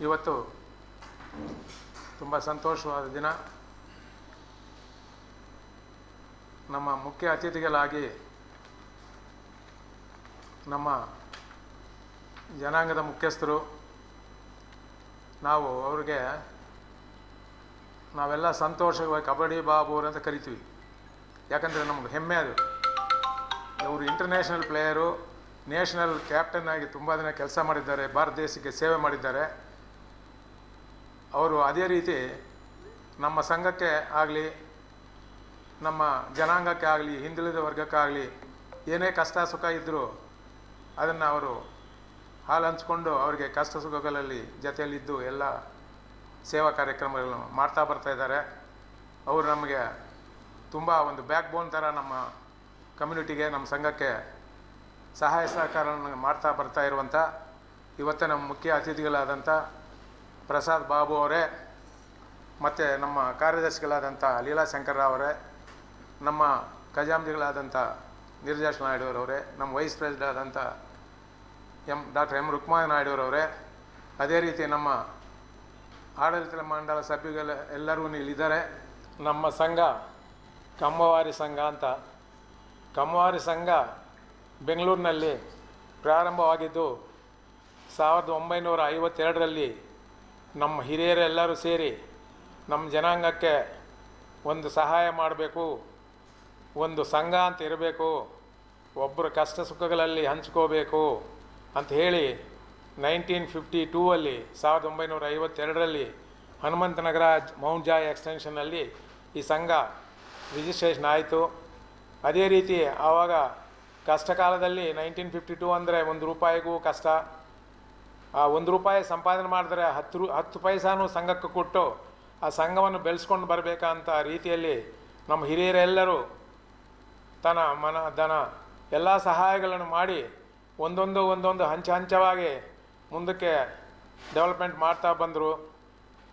ಇವತ್ತು ತುಂಬ ಸಂತೋಷವಾದ ದಿನ. ನಮ್ಮ ಮುಖ್ಯ ಅತಿಥಿಗಳಾಗಿ ನಮ್ಮ ಜನಾಂಗದ ಮುಖ್ಯಸ್ಥರು, ನಾವು ಅವ್ರಿಗೆ ನಾವೆಲ್ಲ ಸಂತೋಷವಾಗಿ ಕಬಡ್ಡಿ ಬಾಬು ಅಂತ ಕರಿತೀವಿ. ಯಾಕಂದರೆ ನಮ್ಗೆ ಹೆಮ್ಮೆ ಅದು. ಇವರು ಇಂಟರ್ನ್ಯಾಷನಲ್ ಪ್ಲೇಯರು, ನ್ಯಾಷನಲ್ ಕ್ಯಾಪ್ಟನ್ ಆಗಿ ತುಂಬ ದಿನ ಕೆಲಸ ಮಾಡಿದ್ದಾರೆ, ಭಾರತ ದೇಶಕ್ಕೆ ಸೇವೆ ಮಾಡಿದ್ದಾರೆ. ಅವರು ಅದೇ ರೀತಿ ನಮ್ಮ ಸಂಘಕ್ಕೆ ಆಗಲಿ, ನಮ್ಮ ಜನಾಂಗಕ್ಕೆ ಆಗಲಿ, ಹಿಂದುಳಿದ ವರ್ಗಕ್ಕಾಗಲಿ ಏನೇ ಕಷ್ಟ ಸುಖ ಇದ್ದರೂ ಅದನ್ನು ಅವರು ಹಾಲು ಹಂಚ್ಕೊಂಡು ಅವರಿಗೆ ಕಷ್ಟ ಸುಖಗಳಲ್ಲಿ ಜೊತೆಯಲ್ಲಿದ್ದು ಎಲ್ಲ ಸೇವಾ ಕಾರ್ಯಕ್ರಮಗಳನ್ನು ಮಾಡ್ತಾ ಬರ್ತಾಯಿದ್ದಾರೆ. ಅವರು ನಮಗೆ ತುಂಬ ಒಂದು ಬ್ಯಾಕ್ ಬೋನ್ ಥರ ನಮ್ಮ ಕಮ್ಯುನಿಟಿಗೆ, ನಮ್ಮ ಸಂಘಕ್ಕೆ ಸಹಾಯ ಸಹಕಾರವನ್ನು ಮಾಡ್ತಾ ಬರ್ತಾ ಇರುವಂಥ ಇವತ್ತೇ ನಮ್ಮ ಮುಖ್ಯ ಅತಿಥಿಗಳಾದಂಥ ಪ್ರಸಾದ್ ಬಾಬು ಅವರೇ, ಮತ್ತು ನಮ್ಮ ಕಾರ್ಯದರ್ಶಿಗಳಾದಂಥ ಲೀಲಾ ಶಂಕರ್ರಾವ್ ಅವರೇ, ನಮ್ಮ ಖಜಾಂಚಿಗಳಾದಂಥ ನಿರ್ಜಾಶ್ ನಾಯ್ಡುವರವರೇ, ನಮ್ಮ ವೈಸ್ ಪ್ರೆಸಿಡೆಂಟ್ ಆದಂಥ ಡಾಕ್ಟರ್ ಎಂ ರುಕ್ಮಾನ್ ನಾಯ್ಡುವರವರೇ, ಅದೇ ರೀತಿ ನಮ್ಮ ಆಡಳಿತ ಮಂಡಳ ಸಭ್ಯಗಳು ಎಲ್ಲರೂ ಇಲ್ಲಿದ್ದಾರೆ. ನಮ್ಮ ಸಂಘ ಕಮ್ಮವಾರಿ ಸಂಘ ಅಂತ, ಕಮ್ಮವಾರಿ ಸಂಘ ಬೆಂಗಳೂರಿನಲ್ಲಿ ಪ್ರಾರಂಭವಾಗಿದ್ದು 1952ರಲ್ಲಿ ನಮ್ಮ ಹಿರಿಯರೆಲ್ಲರೂ ಸೇರಿ ನಮ್ಮ ಜನಾಂಗಕ್ಕೆ ಒಂದು ಸಹಾಯ ಮಾಡಬೇಕು, ಒಂದು ಸಂಘ ಅಂತ ಇರಬೇಕು, ಒಬ್ಬರ ಕಷ್ಟ ಸುಖಗಳಲ್ಲಿ ಹಂಚ್ಕೋಬೇಕು ಅಂತ ಹೇಳಿ 1952ಅಲ್ಲಿ 1952ರಲ್ಲಿ ಹನುಮಂತನಗರ ಮೌಂಟ್ ಜಾಯ್ ಎಕ್ಸ್ಟೆನ್ಷನ್ನಲ್ಲಿ ಈ ಸಂಘ ರಿಜಿಸ್ಟ್ರೇಷನ್ ಆಯಿತು. ಅದೇ ರೀತಿ ಆವಾಗ ಕಷ್ಟ ಕಾಲದಲ್ಲಿ 1952 ಅಂದರೆ ₹1 ಕಷ್ಟ. ಆ ₹1 ಸಂಪಾದನೆ ಮಾಡಿದ್ರೆ 10 ಪೈಸಾನು ಸಂಘಕ್ಕೆ ಕೊಟ್ಟು ಆ ಸಂಘವನ್ನು ಬೆಳೆಸ್ಕೊಂಡು ಬರಬೇಕಂತ ರೀತಿಯಲ್ಲಿ ನಮ್ಮ ಹಿರಿಯರೆಲ್ಲರೂ ತನ್ನ ಮನ ಧನ ಎಲ್ಲ ಸಹಾಯಗಳನ್ನು ಮಾಡಿ ಒಂದೊಂದು ಹಂಚವಾಗಿ ಮುಂದಕ್ಕೆ ಡೆವಲಪ್ಮೆಂಟ್ ಮಾಡ್ತಾ ಬಂದರು.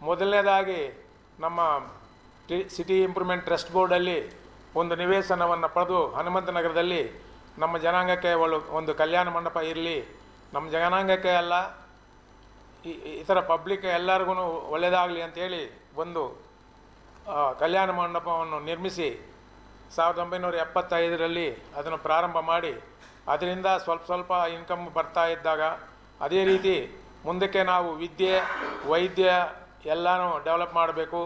ಮೊದಲನೇದಾಗಿ ನಮ್ಮ ಸಿಟಿ ಇಂಪ್ರೂವ್ಮೆಂಟ್ ಟ್ರಸ್ಟ್ ಬೋರ್ಡಲ್ಲಿ ಒಂದು ನಿವೇಶನವನ್ನು ಪಡೆದು ಹನುಮಂತನಗರದಲ್ಲಿ ನಮ್ಮ ಜನಾಂಗಕ್ಕೆ ಒಂದು ಕಲ್ಯಾಣ ಮಂಟಪ ಇರಲಿ, ನಮ್ಮ ಜನಾಂಗಕ್ಕೆ ಅಲ್ಲ ಇತರ ಪಬ್ಲಿಕ್ ಎಲ್ಲರಿಗೂ ಒಳ್ಳೆಯದಾಗಲಿ ಅಂಥೇಳಿ ಒಂದು ಕಲ್ಯಾಣ ಮಂಟಪವನ್ನು ನಿರ್ಮಿಸಿ 1975ರಲ್ಲಿ ಅದನ್ನು ಪ್ರಾರಂಭ ಮಾಡಿ ಅದರಿಂದ ಸ್ವಲ್ಪ ಇನ್ಕಮ್ ಬರ್ತಾ ಇದ್ದಾಗ, ಅದೇ ರೀತಿ ಮುಂದಕ್ಕೆ ನಾವು ವಿದ್ಯೆ ವೈದ್ಯ ಎಲ್ಲನೂ ಡೆವಲಪ್ ಮಾಡಬೇಕು,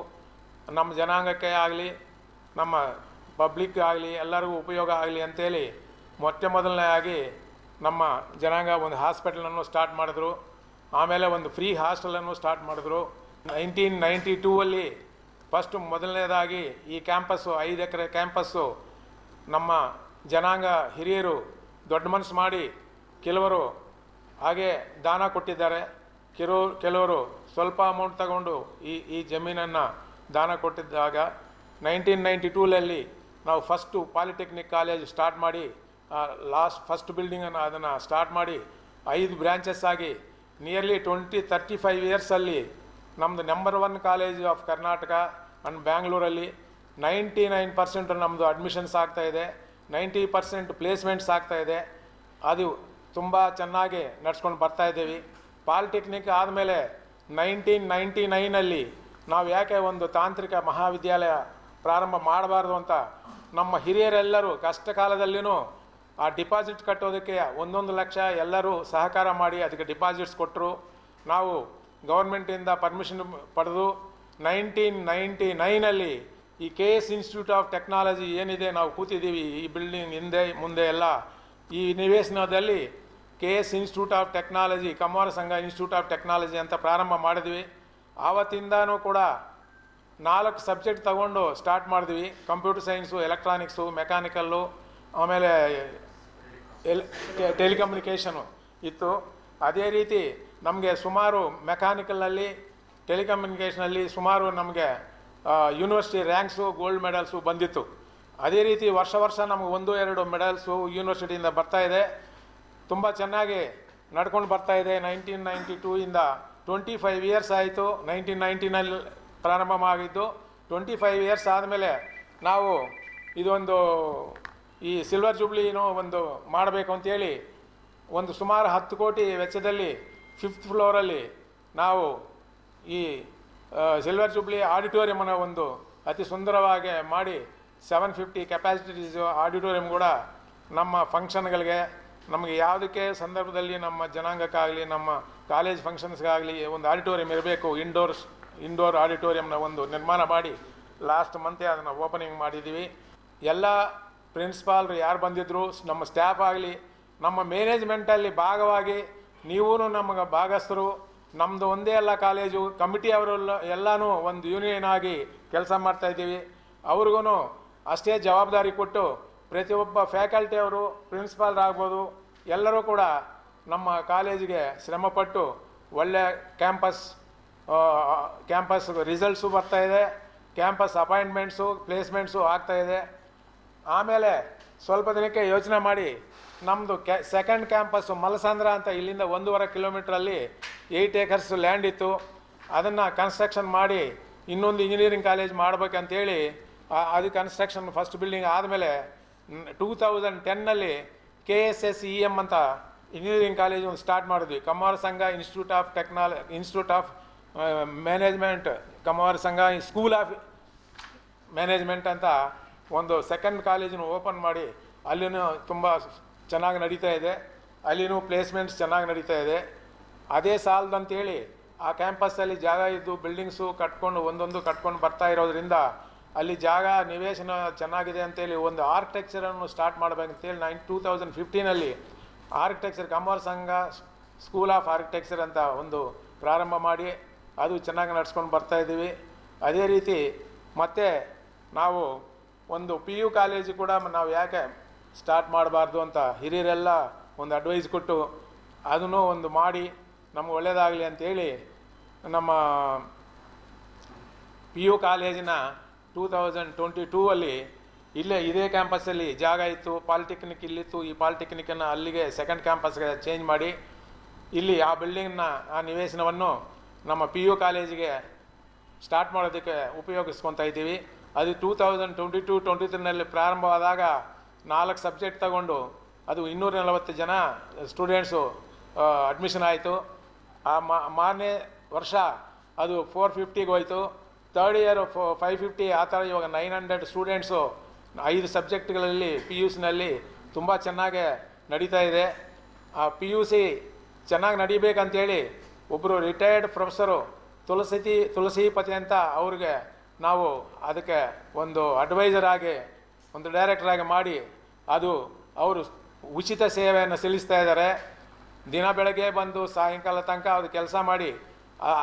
ನಮ್ಮ ಜನಾಂಗಕ್ಕೆ ಆಗಲಿ ನಮ್ಮ ಪಬ್ಲಿಕ್ ಆಗಲಿ ಎಲ್ಲರಿಗೂ ಉಪಯೋಗ ಆಗಲಿ ಅಂಥೇಳಿ ಮೊದಲನೇದಾಗಿ ನಮ್ಮ ಜನಾಂಗ ಒಂದು ಹಾಸ್ಪಿಟಲನ್ನು ಸ್ಟಾರ್ಟ್ ಮಾಡಿದ್ರು. ಆಮೇಲೆ ಒಂದು ಫ್ರೀ ಹಾಸ್ಟೆಲನ್ನು ಸ್ಟಾರ್ಟ್ ಮಾಡಿದ್ರು. 1992ಅಲ್ಲಿ ಫಸ್ಟು ಮೊದಲನೇದಾಗಿ ಈ ಕ್ಯಾಂಪಸ್ಸು 5 ಎಕರೆ ಕ್ಯಾಂಪಸ್ಸು ನಮ್ಮ ಜನಾಂಗ ಹಿರಿಯರು ದೊಡ್ಡ ಮನಸ್ಸು ಮಾಡಿ ಕೆಲವರು ಹಾಗೆ ದಾನ ಕೊಟ್ಟಿದ್ದಾರೆ, ಕೆಲವರು ಸ್ವಲ್ಪ ಅಮೌಂಟ್ ತಗೊಂಡು ಈ ಜಮೀನನ್ನು ದಾನ ಕೊಟ್ಟಿದ್ದಾಗ 1992ರಲ್ಲಿ ನಾವು ಫಸ್ಟು ಪಾಲಿಟೆಕ್ನಿಕ್ ಕಾಲೇಜ್ ಸ್ಟಾರ್ಟ್ ಮಾಡಿ ಫಸ್ಟ್ ಬಿಲ್ಡಿಂಗನ್ನು ಅದನ್ನು ಸ್ಟಾರ್ಟ್ ಮಾಡಿ 5 ಬ್ರ್ಯಾಂಚಸ್ ಆಗಿ ನಿಯರ್ಲಿ 35 ಇಯರ್ಸಲ್ಲಿ ನಮ್ಮದು number 1 college of Karnataka and ಬ್ಯಾಂಗ್ಳೂರಲ್ಲಿ 99% ನಮ್ಮದು ಅಡ್ಮಿಷನ್ಸ್ ಆಗ್ತಾಯಿದೆ, 90% ಪ್ಲೇಸ್ಮೆಂಟ್ಸ್ ಆಗ್ತಾಯಿದೆ. ಅದು ತುಂಬ ಚೆನ್ನಾಗಿ ನಡ್ಸ್ಕೊಂಡು ಬರ್ತಾಯಿದ್ದೀವಿ. ಪಾಲಿಟೆಕ್ನಿಕ್ ಆದಮೇಲೆ 1999ನಲ್ಲಿ ನಾವು ಯಾಕೆ ಒಂದು ತಾಂತ್ರಿಕ ಮಹಾವಿದ್ಯಾಲಯ ಪ್ರಾರಂಭ ಮಾಡಬಾರ್ದು ಅಂತ ನಮ್ಮ ಹಿರಿಯರೆಲ್ಲರೂ ಕಷ್ಟ ಕಾಲದಲ್ಲಿಯೂ ಆ ಡಿಪಾಸಿಟ್ ಕಟ್ಟೋದಕ್ಕೆ 1 ಲಕ್ಷ ಎಲ್ಲರೂ ಸಹಕಾರ ಮಾಡಿ ಅದಕ್ಕೆ ಡಿಪಾಸಿಟ್ಸ್ ಕೊಟ್ಟರು. ನಾವು ಗೌರ್ಮೆಂಟಿಂದ ಪರ್ಮಿಷನ್ ಪಡೆದು 1999ನಲ್ಲಿ ಈ KS ಇನ್ಸ್ಟಿಟ್ಯೂಟ್ ಆಫ್ ಟೆಕ್ನಾಲಜಿ ಏನಿದೆ ನಾವು ಕೂತಿದ್ದೀವಿ ಈ ಬಿಲ್ಡಿಂಗ್ ಹಿಂದೆ ಮುಂದೆ ಎಲ್ಲ ಈ ನಿವೇಶನದಲ್ಲಿ KS ಇನ್ಸ್ಟಿಟ್ಯೂಟ್ ಆಫ್ ಟೆಕ್ನಾಲಜಿ, ಕಮ್ಮವಾರ ಸಂಘ ಇನ್ಸ್ಟಿಟ್ಯೂಟ್ ಆಫ್ ಟೆಕ್ನಾಲಜಿ ಅಂತ ಪ್ರಾರಂಭ ಮಾಡಿದ್ವಿ. ಆವತ್ತಿಂದನೂ ಕೂಡ 4 ಸಬ್ಜೆಕ್ಟ್ ತಗೊಂಡು ಸ್ಟಾರ್ಟ್ ಮಾಡಿದ್ವಿ. ಕಂಪ್ಯೂಟರ್ ಸೈನ್ಸು, ಎಲೆಕ್ಟ್ರಾನಿಕ್ಸು, ಮೆಕ್ಯಾನಿಕಲ್ಲು, ಆಮೇಲೆ ಟೆಲಿಕಮ್ಯುನಿಕೇಷನು ಇತ್ತು. ಅದೇ ರೀತಿ ನಮಗೆ ಸುಮಾರು ಮೆಕ್ಯಾನಿಕಲ್ನಲ್ಲಿ, ಟೆಲಿಕಮ್ಯುನಿಕೇಷನಲ್ಲಿ ಸುಮಾರು ನಮಗೆ ಯೂನಿವರ್ಸಿಟಿ ರ್ಯಾಂಕ್ಸು, ಗೋಲ್ಡ್ ಮೆಡಲ್ಸು ಬಂದಿತ್ತು. ಅದೇ ರೀತಿ ವರ್ಷ ನಮಗೆ 1-2 ಮೆಡಲ್ಸು ಯೂನಿವರ್ಸಿಟಿಯಿಂದ ಬರ್ತಾಯಿದೆ. ತುಂಬ ಚೆನ್ನಾಗಿ ನಡ್ಕೊಂಡು ಬರ್ತಾಯಿದೆ. 1992ಇಂದ 25 ಇಯರ್ಸ್ ಆಯಿತು. 1990ನಲ್ಲಿ ಪ್ರಾರಂಭ ಆಗಿದ್ದು 25 ಇಯರ್ಸ್ ಆದಮೇಲೆ ನಾವು ಇದೊಂದು ಈ ಸಿಲ್ವರ್ ಜೂಬ್ಲಿನೂ ಒಂದು ಮಾಡಬೇಕು ಅಂತೇಳಿ ಒಂದು ಸುಮಾರು 10 ಕೋಟಿ ವೆಚ್ಚದಲ್ಲಿ 5th ಫ್ಲೋರಲ್ಲಿ ನಾವು ಈ ಸಿಲ್ವರ್ ಜೂಬ್ಲಿ ಆಡಿಟೋರಿಯಮನ್ನು ಒಂದು ಅತಿ ಸುಂದರವಾಗಿ ಮಾಡಿ 750 ಕೆಪಾಸಿಟೀಸ್ ಆಡಿಟೋರಿಯಂ ಕೂಡ ನಮ್ಮ ಫಂಕ್ಷನ್ಗಳಿಗೆ ನಮಗೆ ಯಾವುದಕ್ಕೆ ಸಂದರ್ಭದಲ್ಲಿ ನಮ್ಮ ಜನಾಂಗಕ್ಕಾಗಲಿ ನಮ್ಮ ಕಾಲೇಜ್ ಫಂಕ್ಷನ್ಸ್ಗಾಗಲಿ ಒಂದು ಆಡಿಟೋರಿಯಂ ಇರಬೇಕು. ಇಂಡೋರ್ ಆಡಿಟೋರಿಯಂನ ಒಂದು ನಿರ್ಮಾಣ ಮಾಡಿ ಲಾಸ್ಟ್ ಮಂತೇ ಅದನ್ನು ಓಪನಿಂಗ್ ಮಾಡಿದ್ದೀವಿ. ಎಲ್ಲ ಪ್ರಿನ್ಸಿಪಾಲ್ರು ಯಾರು ಬಂದಿದ್ದರು, ನಮ್ಮ ಸ್ಟಾಫ್ ಆಗಲಿ, ನಮ್ಮ ಮ್ಯಾನೇಜ್ಮೆಂಟಲ್ಲಿ ಭಾಗವಾಗಿ ನೀವೂ ನಮಗೆ ಭಾಗಸ್ಥರು. ನಮ್ಮದು ಒಂದೇ ಅಲ್ಲ ಕಾಲೇಜು, ಕಮಿಟಿಯವರೆಲ್ಲ ಎಲ್ಲನೂ ಒಂದು ಯೂನಿಯನ್ ಆಗಿ ಕೆಲಸ ಮಾಡ್ತಾಯಿದ್ದೀವಿ. ಅವ್ರಿಗೂ ಅಷ್ಟೇ ಜವಾಬ್ದಾರಿ ಕೊಟ್ಟು ಪ್ರತಿಯೊಬ್ಬ ಫ್ಯಾಕಲ್ಟಿಯವರು ಪ್ರಿನ್ಸಿಪಾಲ್ರಾಗ್ಬೋದು ಎಲ್ಲರೂ ಕೂಡ ನಮ್ಮ ಕಾಲೇಜಿಗೆ ಶ್ರಮಪಟ್ಟು ಒಳ್ಳೆಯ ಕ್ಯಾಂಪಸ್ ರಿಸಲ್ಟ್ಸು ಬರ್ತಾಯಿದೆ, ಕ್ಯಾಂಪಸ್ ಅಪಾಯಿಂಟ್ಮೆಂಟ್ಸು ಪ್ಲೇಸ್ಮೆಂಟ್ಸು ಆಗ್ತಾಯಿದೆ. ಆಮೇಲೆ ಸ್ವಲ್ಪ ದಿನಕ್ಕೆ ಯೋಚನೆ ಮಾಡಿ ನಮ್ಮದು ಸೆಕೆಂಡ್ ಕ್ಯಾಂಪಸ್ಸು ಮಲಸಂದ್ರ ಅಂತ ಇಲ್ಲಿಂದ 1.5 ಕಿಲೋಮೀಟ್ರಲ್ಲಿ 8 acres ಲ್ಯಾಂಡ್ ಇತ್ತು. ಅದನ್ನು ಕನ್ಸ್ಟ್ರಕ್ಷನ್ ಮಾಡಿ ಇನ್ನೊಂದು ಇಂಜಿನಿಯರಿಂಗ್ ಕಾಲೇಜ್ ಮಾಡಬೇಕಂತೇಳಿ ಅದು ಕನ್ಸ್ಟ್ರಕ್ಷನ್ ಫಸ್ಟ್ ಬಿಲ್ಡಿಂಗ್ ಆದಮೇಲೆ 2010ನಲ್ಲಿ KSSEM ಅಂತ ಇಂಜಿನಿಯರಿಂಗ್ ಕಾಲೇಜ್ ಒಂದು ಸ್ಟಾರ್ಟ್ ಮಾಡಿದ್ವಿ. ಕಮ್ಮಾರ ಸಂಘ ಇನ್ಸ್ಟಿಟ್ಯೂಟ್ ಆಫ್ ಮ್ಯಾನೇಜ್ಮೆಂಟ್, ಕಮ್ಮಾರ ಸಂಘ ಸ್ಕೂಲ್ ಆಫ್ ಮ್ಯಾನೇಜ್ಮೆಂಟ್ ಅಂತ ಒಂದು ಸೆಕೆಂಡ್ ಕಾಲೇಜನ್ನು ಓಪನ್ ಮಾಡಿ ಅಲ್ಲಿನೂ ತುಂಬ ಚೆನ್ನಾಗಿ ನಡೀತಾ ಇದೆ. ಅಲ್ಲಿನೂ ಪ್ಲೇಸ್ಮೆಂಟ್ಸ್ ಚೆನ್ನಾಗಿ ನಡೀತಾ ಇದೆ. ಅದೇ ಸಾಲದಂತೇಳಿ ಆ ಕ್ಯಾಂಪಸ್ಸಲ್ಲಿ ಜಾಗ ಇದ್ದು ಬಿಲ್ಡಿಂಗ್ಸು ಕಟ್ಕೊಂಡು ಒಂದೊಂದು ಕಟ್ಕೊಂಡು ಬರ್ತಾ ಇರೋದ್ರಿಂದ ಅಲ್ಲಿ ಜಾಗ ನಿವೇಶನ ಚೆನ್ನಾಗಿದೆ ಅಂತೇಳಿ ಒಂದು ಆರ್ಕಿಟೆಕ್ಚರನ್ನು ಸ್ಟಾರ್ಟ್ ಮಾಡಬೇಕಂತೇಳಿ 2015ನಲ್ಲಿ ಆರ್ಕಿಟೆಕ್ಚರ್ ಕಮ್ಮಾರ ಸಂಘ ಸ್ಕೂಲ್ ಆಫ್ ಆರ್ಕಿಟೆಕ್ಚರ್ ಅಂತ ಒಂದು ಪ್ರಾರಂಭ ಮಾಡಿ ಅದು ಚೆನ್ನಾಗಿ ನಡ್ಸ್ಕೊಂಡು ಬರ್ತಾಯಿದ್ದೀವಿ. ಅದೇ ರೀತಿ ಮತ್ತು ನಾವು ಒಂದು PU ಕಾಲೇಜು ಕೂಡ ನಾವು ಯಾಕೆ ಸ್ಟಾರ್ಟ್ ಮಾಡಬಾರ್ದು ಅಂತ ಹಿರಿಯರೆಲ್ಲ ಒಂದು ಅಡ್ವೈಸ್ ಕೊಟ್ಟು ಅದನ್ನು ಒಂದು ಮಾಡಿ ನಮ್ಗೆ ಒಳ್ಳೆಯದಾಗಲಿ ಅಂಥೇಳಿ ನಮ್ಮ PU ಕಾಲೇಜಿನ 2022ಅಲ್ಲಿ ಇಲ್ಲೇ ಇದೇ ಕ್ಯಾಂಪಸ್ಸಲ್ಲಿ ಜಾಗ ಇತ್ತು, ಪಾಲಿಟೆಕ್ನಿಕ್ ಇಲ್ಲಿತ್ತು. ಈ ಪಾಲಿಟೆಕ್ನಿಕ್ಕನ್ನು ಅಲ್ಲಿಗೆ ಸೆಕೆಂಡ್ ಕ್ಯಾಂಪಸ್ಗೆ ಚೇಂಜ್ ಮಾಡಿ ಇಲ್ಲಿ ಆ ಬಿಲ್ಡಿಂಗ್ನ ಆ ನಿವೇಶನವನ್ನು ನಮ್ಮ PU ಕಾಲೇಜಿಗೆ ಸ್ಟಾರ್ಟ್ ಮಾಡೋದಕ್ಕೆ ಉಪಯೋಗಿಸ್ಕೊತಾ ಇದ್ದೀವಿ. ಅದು 2022-23ನಲ್ಲಿ ಪ್ರಾರಂಭವಾದಾಗ 4 ಸಬ್ಜೆಕ್ಟ್ ತಗೊಂಡು ಅದು 240 ಜನ ಸ್ಟೂಡೆಂಟ್ಸು ಅಡ್ಮಿಷನ್ ಆಯಿತು. ಆ ಮಾರನೇ ವರ್ಷ ಅದು 450ಗೆ ಹೋಯಿತು. Third year 550. ಆ ಥರ ಇವಾಗ 900 ಸ್ಟೂಡೆಂಟ್ಸು 5 ಸಬ್ಜೆಕ್ಟ್ಗಳಲ್ಲಿ PUCನಲ್ಲಿ ತುಂಬ ಚೆನ್ನಾಗೆ ನಡೀತಾ ಇದೆ. ಆ PUC ಚೆನ್ನಾಗಿ ನಡಿಬೇಕಂತೇಳಿ ಒಬ್ಬರು ರಿಟೈರ್ಡ್ ಪ್ರೊಫೆಸರು ತುಳಸೀಪತಿ ಅಂತ ಅವ್ರಿಗೆ ನಾವು ಅದಕ್ಕೆ ಒಂದು ಅಡ್ವೈಸರ್ ಆಗಿ ಒಂದು ಡೈರೆಕ್ಟರಾಗಿ ಮಾಡಿ ಅದು ಅವರು ಉಚಿತ ಸೇವೆಯನ್ನು ಸಲ್ಲಿಸ್ತಾ ಇದ್ದಾರೆ. ದಿನ ಬೆಳಗ್ಗೆ ಬಂದು ಸಾಯಂಕಾಲ ತನಕ ಅದು ಕೆಲಸ ಮಾಡಿ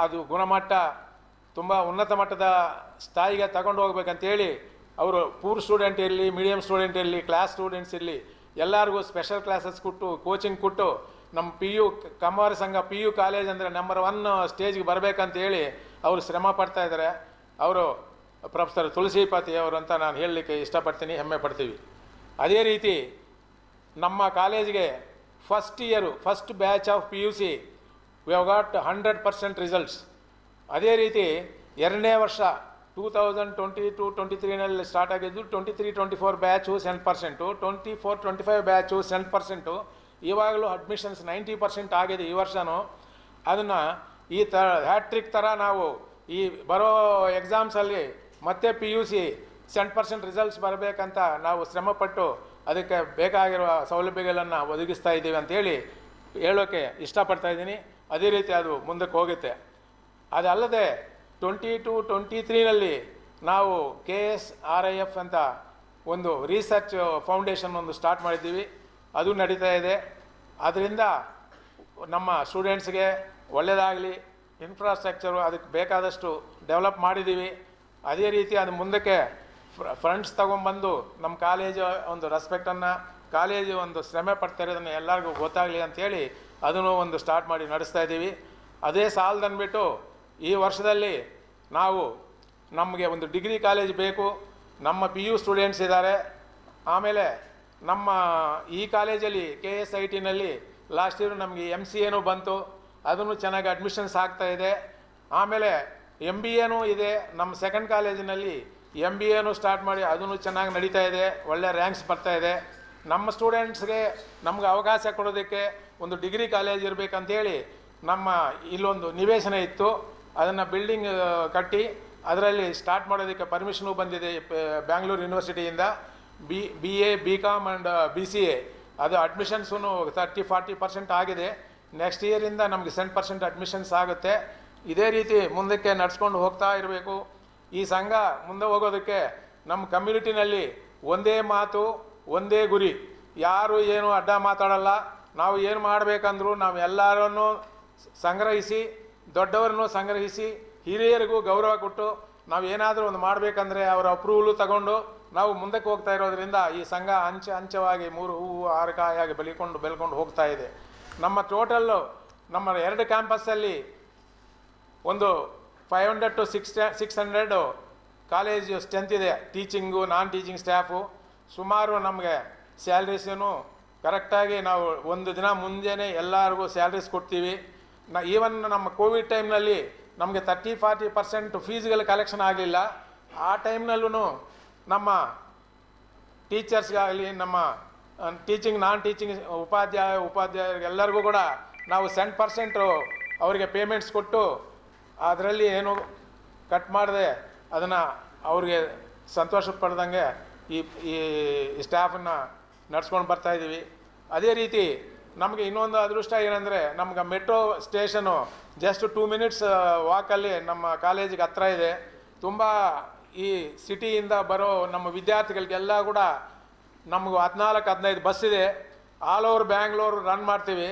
ಅದು ಗುಣಮಟ್ಟ ತುಂಬ ಉನ್ನತ ಮಟ್ಟದ ಸ್ಥಾಯಿಗೆ ತಗೊಂಡು ಹೋಗ್ಬೇಕಂತೇಳಿ ಅವರು ಪೂರ್ ಸ್ಟೂಡೆಂಟ್ ಇರಲಿ, ಮೀಡಿಯಮ್ ಸ್ಟೂಡೆಂಟ್ ಇರಲಿ, ಕ್ಲಾಸ್ ಸ್ಟೂಡೆಂಟ್ಸ್ ಇರಲಿ ಎಲ್ಲರಿಗೂ ಸ್ಪೆಷಲ್ ಕ್ಲಾಸಸ್ ಕೊಟ್ಟು ಕೋಚಿಂಗ್ ಕೊಟ್ಟು ನಮ್ಮ ಕಮ್ಮಾರ ಸಂಘ PU ಕಾಲೇಜ್ ಅಂದರೆ ನಂಬರ್ 1 ಸ್ಟೇಜ್ಗೆ ಬರಬೇಕಂತೇಳಿ ಅವರು ಶ್ರಮ ಪಡ್ತಾ ಇದ್ದಾರೆ. ಅವರು ಪ್ರೊಫೆಸರ್ ತುಳಸೀಪತಿ ಅವರು ಅಂತ ನಾನು ಹೇಳಲಿಕ್ಕೆ ಇಷ್ಟಪಡ್ತೀನಿ, ಹೆಮ್ಮೆ ಪಡ್ತೀವಿ. ಅದೇ ರೀತಿ ನಮ್ಮ ಕಾಲೇಜಿಗೆ first batch of PUC we have got 100% results. ಅದೇ ರೀತಿ ಎರಡನೇ ವರ್ಷ 2022-23ನಲ್ಲಿ ಸ್ಟಾರ್ಟ್ ಆಗಿದ್ದು 23-24 ಬ್ಯಾಚು 100%, 24-25 ಬ್ಯಾಚು 100%. ಇವಾಗಲೂ ಅಡ್ಮಿಷನ್ಸ್ 90% ಆಗಿದೆ ಈ ವರ್ಷವೂ. ಅದನ್ನು ಈ ಹ್ಯಾಟ್ರಿಕ್ ಥರ ನಾವು ಈ ಬರೋ ಎಕ್ಸಾಮ್ಸಲ್ಲಿ ಮತ್ತೆ PUC 100% ರಿಸಲ್ಟ್ಸ್ ಬರಬೇಕಂತ ನಾವು ಶ್ರಮಪಟ್ಟು ಅದಕ್ಕೆ ಬೇಕಾಗಿರುವ ಸೌಲಭ್ಯಗಳನ್ನು ಒದಗಿಸ್ತಾ ಇದ್ದೀವಿ ಅಂತೇಳಿ ಹೇಳೋಕ್ಕೆ ಇಷ್ಟಪಡ್ತಾ ಇದ್ದೀನಿ. ಅದೇ ರೀತಿ ಅದು ಮುಂದಕ್ಕೆ ಹೋಗುತ್ತೆ. ಅದಲ್ಲದೆ 22-23ನಲ್ಲಿ ನಾವು KSRIF ಅಂತ ಒಂದು ರಿಸರ್ಚ್ ಫೌಂಡೇಶನ್ ಒಂದು ಸ್ಟಾರ್ಟ್ ಮಾಡಿದ್ದೀವಿ. ಅದು ನಡೀತಾ ಇದೆ. ಅದರಿಂದ ನಮ್ಮ ಸ್ಟೂಡೆಂಟ್ಸ್ಗೆ ಒಳ್ಳೆಯದಾಗಲಿ, ಇನ್ಫ್ರಾಸ್ಟ್ರಕ್ಚರು ಅದಕ್ಕೆ ಬೇಕಾದಷ್ಟು ಡೆವಲಪ್ ಮಾಡಿದ್ದೀವಿ. ಅದೇ ರೀತಿ ಅದು ಮುಂದಕ್ಕೆ ಫಂಡ್ಸ್ ತೊಗೊಂಬಂದು ನಮ್ಮ ಕಾಲೇಜು ಒಂದು ರೆಸ್ಪೆಕ್ಟನ್ನು, ಕಾಲೇಜು ಒಂದು ಶ್ರಮೆ ಪಡ್ತಾ ಇರೋದನ್ನು ಎಲ್ಲರಿಗೂ ಗೊತ್ತಾಗಲಿ ಅಂಥೇಳಿ ಅದನ್ನು ಒಂದು ಸ್ಟಾರ್ಟ್ ಮಾಡಿ ನಡೆಸ್ತಾ ಇದ್ದೀವಿ. ಅದೇ ಸಾಲದನ್ಬಿಟ್ಟು ಈ ವರ್ಷದಲ್ಲಿ ನಾವು ನಮಗೆ ಒಂದು ಡಿಗ್ರಿ ಕಾಲೇಜ್ ಬೇಕು. ನಮ್ಮ PU ಸ್ಟೂಡೆಂಟ್ಸ್ ಇದ್ದಾರೆ. ಆಮೇಲೆ ನಮ್ಮ ಈ ಕಾಲೇಜಲ್ಲಿ KSITನಲ್ಲಿ ಲಾಸ್ಟ್ ಇಯರ್ ನಮಗೆ MCAನೂ ಬಂತು, ಅದನ್ನು ಚೆನ್ನಾಗಿ ಅಡ್ಮಿಷನ್ಸ್ ಆಗ್ತಾಯಿದೆ. ಆಮೇಲೆ MBAನೂ ಇದೆ. ನಮ್ಮ ಸೆಕೆಂಡ್ ಕಾಲೇಜಿನಲ್ಲಿ MBAನೂ ಸ್ಟಾರ್ಟ್ ಮಾಡಿ ಅದನ್ನು ಚೆನ್ನಾಗಿ ನಡೀತಾ ಇದೆ, ಒಳ್ಳೆ ರ್ಯಾಂಕ್ಸ್ ಬರ್ತಾಯಿದೆ. ನಮ್ಮ ಸ್ಟೂಡೆಂಟ್ಸ್ಗೆ ನಮ್ಗೆ ಅವಕಾಶ ಕೊಡೋದಕ್ಕೆ ಒಂದು ಡಿಗ್ರಿ ಕಾಲೇಜ್ ಇರಬೇಕಂತೇಳಿ ನಮ್ಮ ಇಲ್ಲೊಂದು ನಿವೇಶನ ಇತ್ತು, ಅದನ್ನು ಬಿಲ್ಡಿಂಗ್ ಕಟ್ಟಿ ಅದರಲ್ಲಿ ಸ್ಟಾರ್ಟ್ ಮಾಡೋದಕ್ಕೆ ಪರ್ಮಿಷನು ಬಂದಿದೆ ಬ್ಯಾಂಗ್ಳೂರು ಯೂನಿವರ್ಸಿಟಿಯಿಂದ. B A B com and BCA ಅದು ಅಡ್ಮಿಷನ್ಸೂ 30-40% ಆಗಿದೆ. ನೆಕ್ಸ್ಟ್ ಇಯರಿಂದ ನಮಗೆ 10% ಅಡ್ಮಿಷನ್ಸ್ ಆಗುತ್ತೆ. ಇದೇ ರೀತಿ ಮುಂದಕ್ಕೆ ನಡ್ಸ್ಕೊಂಡು ಹೋಗ್ತಾ ಇರಬೇಕು. ಈ ಸಂಘ ಮುಂದೆ ಹೋಗೋದಕ್ಕೆ ನಮ್ಮ ಕಮ್ಯುನಿಟಿನಲ್ಲಿ ಒಂದೇ ಮಾತು, ಒಂದೇ ಗುರಿ, ಯಾರು ಏನು ಅಡ್ಡ ಮಾತಾಡಲ್ಲ. ನಾವು ಏನು ಮಾಡಬೇಕಂದ್ರೂ ನಾವು ಎಲ್ಲರನ್ನೂ ಸಂಗ್ರಹಿಸಿ, ದೊಡ್ಡವರನ್ನು ಸಂಗ್ರಹಿಸಿ, ಹಿರಿಯರಿಗೂ ಗೌರವ ಕೊಟ್ಟು ನಾವು ಏನಾದರೂ ಒಂದು ಮಾಡಬೇಕಂದ್ರೆ ಅವರ ಅಪ್ರೂವಲು ತಗೊಂಡು ನಾವು ಮುಂದಕ್ಕೆ ಹೋಗ್ತಾ ಇರೋದ್ರಿಂದ ಈ ಸಂಘ ಹಂಚವಾಗಿ 3 ಹೂವು 6 ಕಾಯಾಗಿ ಬೆಳ್ಕೊಂಡು ಹೋಗ್ತಾ ಇದೆ. ನಮ್ಮ ಟೋಟಲ್ಲು ನಮ್ಮ 2 ಕ್ಯಾಂಪಸ್ಸಲ್ಲಿ ಒಂದು 500 to 600 ಕಾಲೇಜು ಸ್ಟ್ರೆಂತ್ ಇದೆ. ಟೀಚಿಂಗು, ನಾನ್ ಟೀಚಿಂಗ್ ಸ್ಟಾಫು. ಸುಮಾರು ನಮಗೆ ಸ್ಯಾಲ್ರೀಸೂ ಕರೆಕ್ಟಾಗಿ ನಾವು ಒಂದು ದಿನ ಮುಂಜಾನೆ ಎಲ್ಲರಿಗೂ ಸ್ಯಾಲ್ರೀಸ್ ಕೊಡ್ತೀವಿ. ಈವನ್ ನಮ್ಮ ಕೋವಿಡ್ ಟೈಮ್ನಲ್ಲಿ ನಮಗೆ 30-40% ಫೀಸ್ಗಳ ಕಲೆಕ್ಷನ್ ಆಗಲಿಲ್ಲ. ಆ ಟೈಮ್ನಲ್ಲೂ ನಮ್ಮ ಟೀಚರ್ಸ್ಗಾಗಲಿ, ನಮ್ಮ ಟೀಚಿಂಗ್ ನಾನ್ ಟೀಚಿಂಗ್ ಉಪಾಧ್ಯಾಯರಿಗೆಲ್ಲರಿಗೂ ಕೂಡ ನಾವು 10% ಅವರಿಗೆ ಪೇಮೆಂಟ್ಸ್ ಕೊಟ್ಟು ಅದರಲ್ಲಿ ಏನು ಕಟ್ ಮಾಡದೆ ಅದನ್ನು ಅವ್ರಿಗೆ ಸಂತೋಷ ಪಡ್ದಂಗೆ ಈ ಸ್ಟಾಫನ್ನು ನಡ್ಸ್ಕೊಂಡು ಬರ್ತಾಯಿದ್ದೀವಿ. ಅದೇ ರೀತಿ ನಮಗೆ ಇನ್ನೊಂದು ಅದೃಷ್ಟ ಏನಂದರೆ ನಮ್ಗೆ ಮೆಟ್ರೋ ಸ್ಟೇಷನು ಜಸ್ಟ್ 2 minutes ವಾಕಲ್ಲಿ ನಮ್ಮ ಕಾಲೇಜಿಗೆ ಹತ್ರ ಇದೆ. ತುಂಬ ಈ ಸಿಟಿಯಿಂದ ಬರೋ ನಮ್ಮ ವಿದ್ಯಾರ್ಥಿಗಳಿಗೆಲ್ಲ ಕೂಡ ನಮಗೂ 14-15 ಬಸ್ ಇದೆ. ಆಲ್ ಓವರ್ ಬ್ಯಾಂಗ್ಳೂರು ರನ್ ಮಾಡ್ತೀವಿ.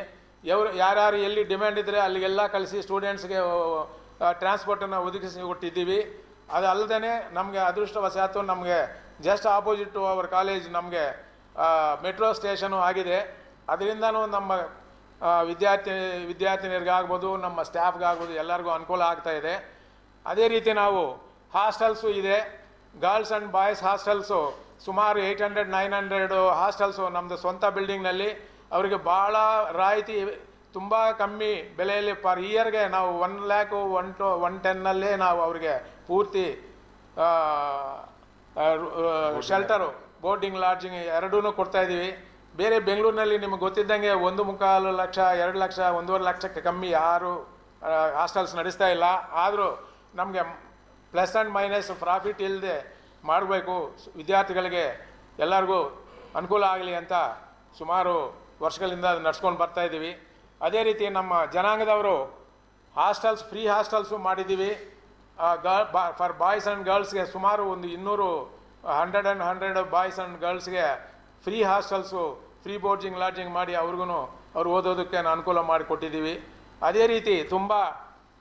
ಯಾರ್ಯಾರು ಎಲ್ಲಿ ಡಿಮ್ಯಾಂಡ್ ಇದ್ದರೆ ಅಲ್ಲಿಗೆಲ್ಲ ಕಳಿಸಿ ಸ್ಟೂಡೆಂಟ್ಸ್ಗೆ ಟ್ರಾನ್ಸ್ಪೋರ್ಟನ್ನು ಒದಗಿಸಿ ಕೊಟ್ಟಿದ್ದೀವಿ. ಅದು ಅಲ್ಲದೆ ನಮಗೆ ಅದೃಷ್ಟವಶಾತ್ತು ನಮಗೆ ಜಸ್ಟ್ ಆಪೋಸಿಟ್ ಅವರ್ ಕಾಲೇಜ್ ನಮಗೆ ಮೆಟ್ರೋ ಸ್ಟೇಷನು ಆಗಿದೆ. ಅದರಿಂದನೂ ನಮ್ಮ ವಿದ್ಯಾರ್ಥಿನಿಯರಿಗಾಗ್ಬೋದು, ನಮ್ಮ ಸ್ಟಾಫ್ಗಾಗ್ಬೋದು, ಎಲ್ಲರಿಗೂ ಅನುಕೂಲ ಆಗ್ತಾಯಿದೆ. ಅದೇ ರೀತಿ ನಾವು ಹಾಸ್ಟೆಲ್ಸು ಇದೆ. ಗರ್ಲ್ಸ್ ಆ್ಯಂಡ್ ಬಾಯ್ಸ್ ಹಾಸ್ಟೆಲ್ಸು ಸುಮಾರು 800-900 ಹಾಸ್ಟೆಲ್ಸು ನಮ್ಮದು ಸ್ವಂತ ಬಿಲ್ಡಿಂಗ್ನಲ್ಲಿ. ಅವರಿಗೆ ಭಾಳ ರಾಯಿತಿ, ತುಂಬ ಕಮ್ಮಿ ಬೆಲೆಯಲ್ಲಿ ಪರ್ ಇಯರ್ಗೆ ನಾವು 1,00,000-110 ನಾವು ಅವರಿಗೆ ಪೂರ್ತಿ ಶೆಲ್ಟರು, ಬೋರ್ಡಿಂಗ್, ಲಾಡ್ಜಿಂಗ್ ಎರಡೂ ಕೊಡ್ತಾಯಿದ್ದೀವಿ. ಬೇರೆ ಬೆಂಗಳೂರಿನಲ್ಲಿ ನಿಮಗೆ ಗೊತ್ತಿದ್ದಂಗೆ 1.25 ಲಕ್ಷ, 2 ಲಕ್ಷ, 1.5 ಲಕ್ಷಕ್ಕೆ ಕಮ್ಮಿ ಯಾರು ಹಾಸ್ಟೆಲ್ಸ್ ನಡೆಸ್ತಾ ಇಲ್ಲ. ಆದರೂ ನಮಗೆ ಪ್ಲಸ್ ಆ್ಯಂಡ್ ಮೈನಸ್ ಪ್ರಾಫಿಟ್ ಇಲ್ಲದೆ ಮಾಡಬೇಕು, ವಿದ್ಯಾರ್ಥಿಗಳಿಗೆ ಎಲ್ಲರಿಗೂ ಅನುಕೂಲ ಆಗಲಿ ಅಂತ ಸುಮಾರು ವರ್ಷಗಳಿಂದ ನಡ್ಸ್ಕೊಂಡು ಬರ್ತಾಯಿದ್ದೀವಿ. ಅದೇ ರೀತಿ ನಮ್ಮ ಜನಾಂಗದವರು ಹಾಸ್ಟೆಲ್ಸ್, ಫ್ರೀ ಹಾಸ್ಟೆಲ್ಸು ಮಾಡಿದ್ದೀವಿ. ಫಾರ್ ಬಾಯ್ಸ್ ಆ್ಯಂಡ್ ಗರ್ಲ್ಸ್ಗೆ ಸುಮಾರು ಒಂದು 100 ಬಾಯ್ಸ್ ಆ್ಯಂಡ್ ಗರ್ಲ್ಸ್ಗೆ free hostels, free boarding lodging ಮಾಡಿ ಅವ್ರು ಓದೋದಕ್ಕೆ ಅನುಕೂಲ ಮಾಡಿಕೊಟ್ಟಿದ್ದೀವಿ. ಅದೇ ರೀತಿ ತುಂಬ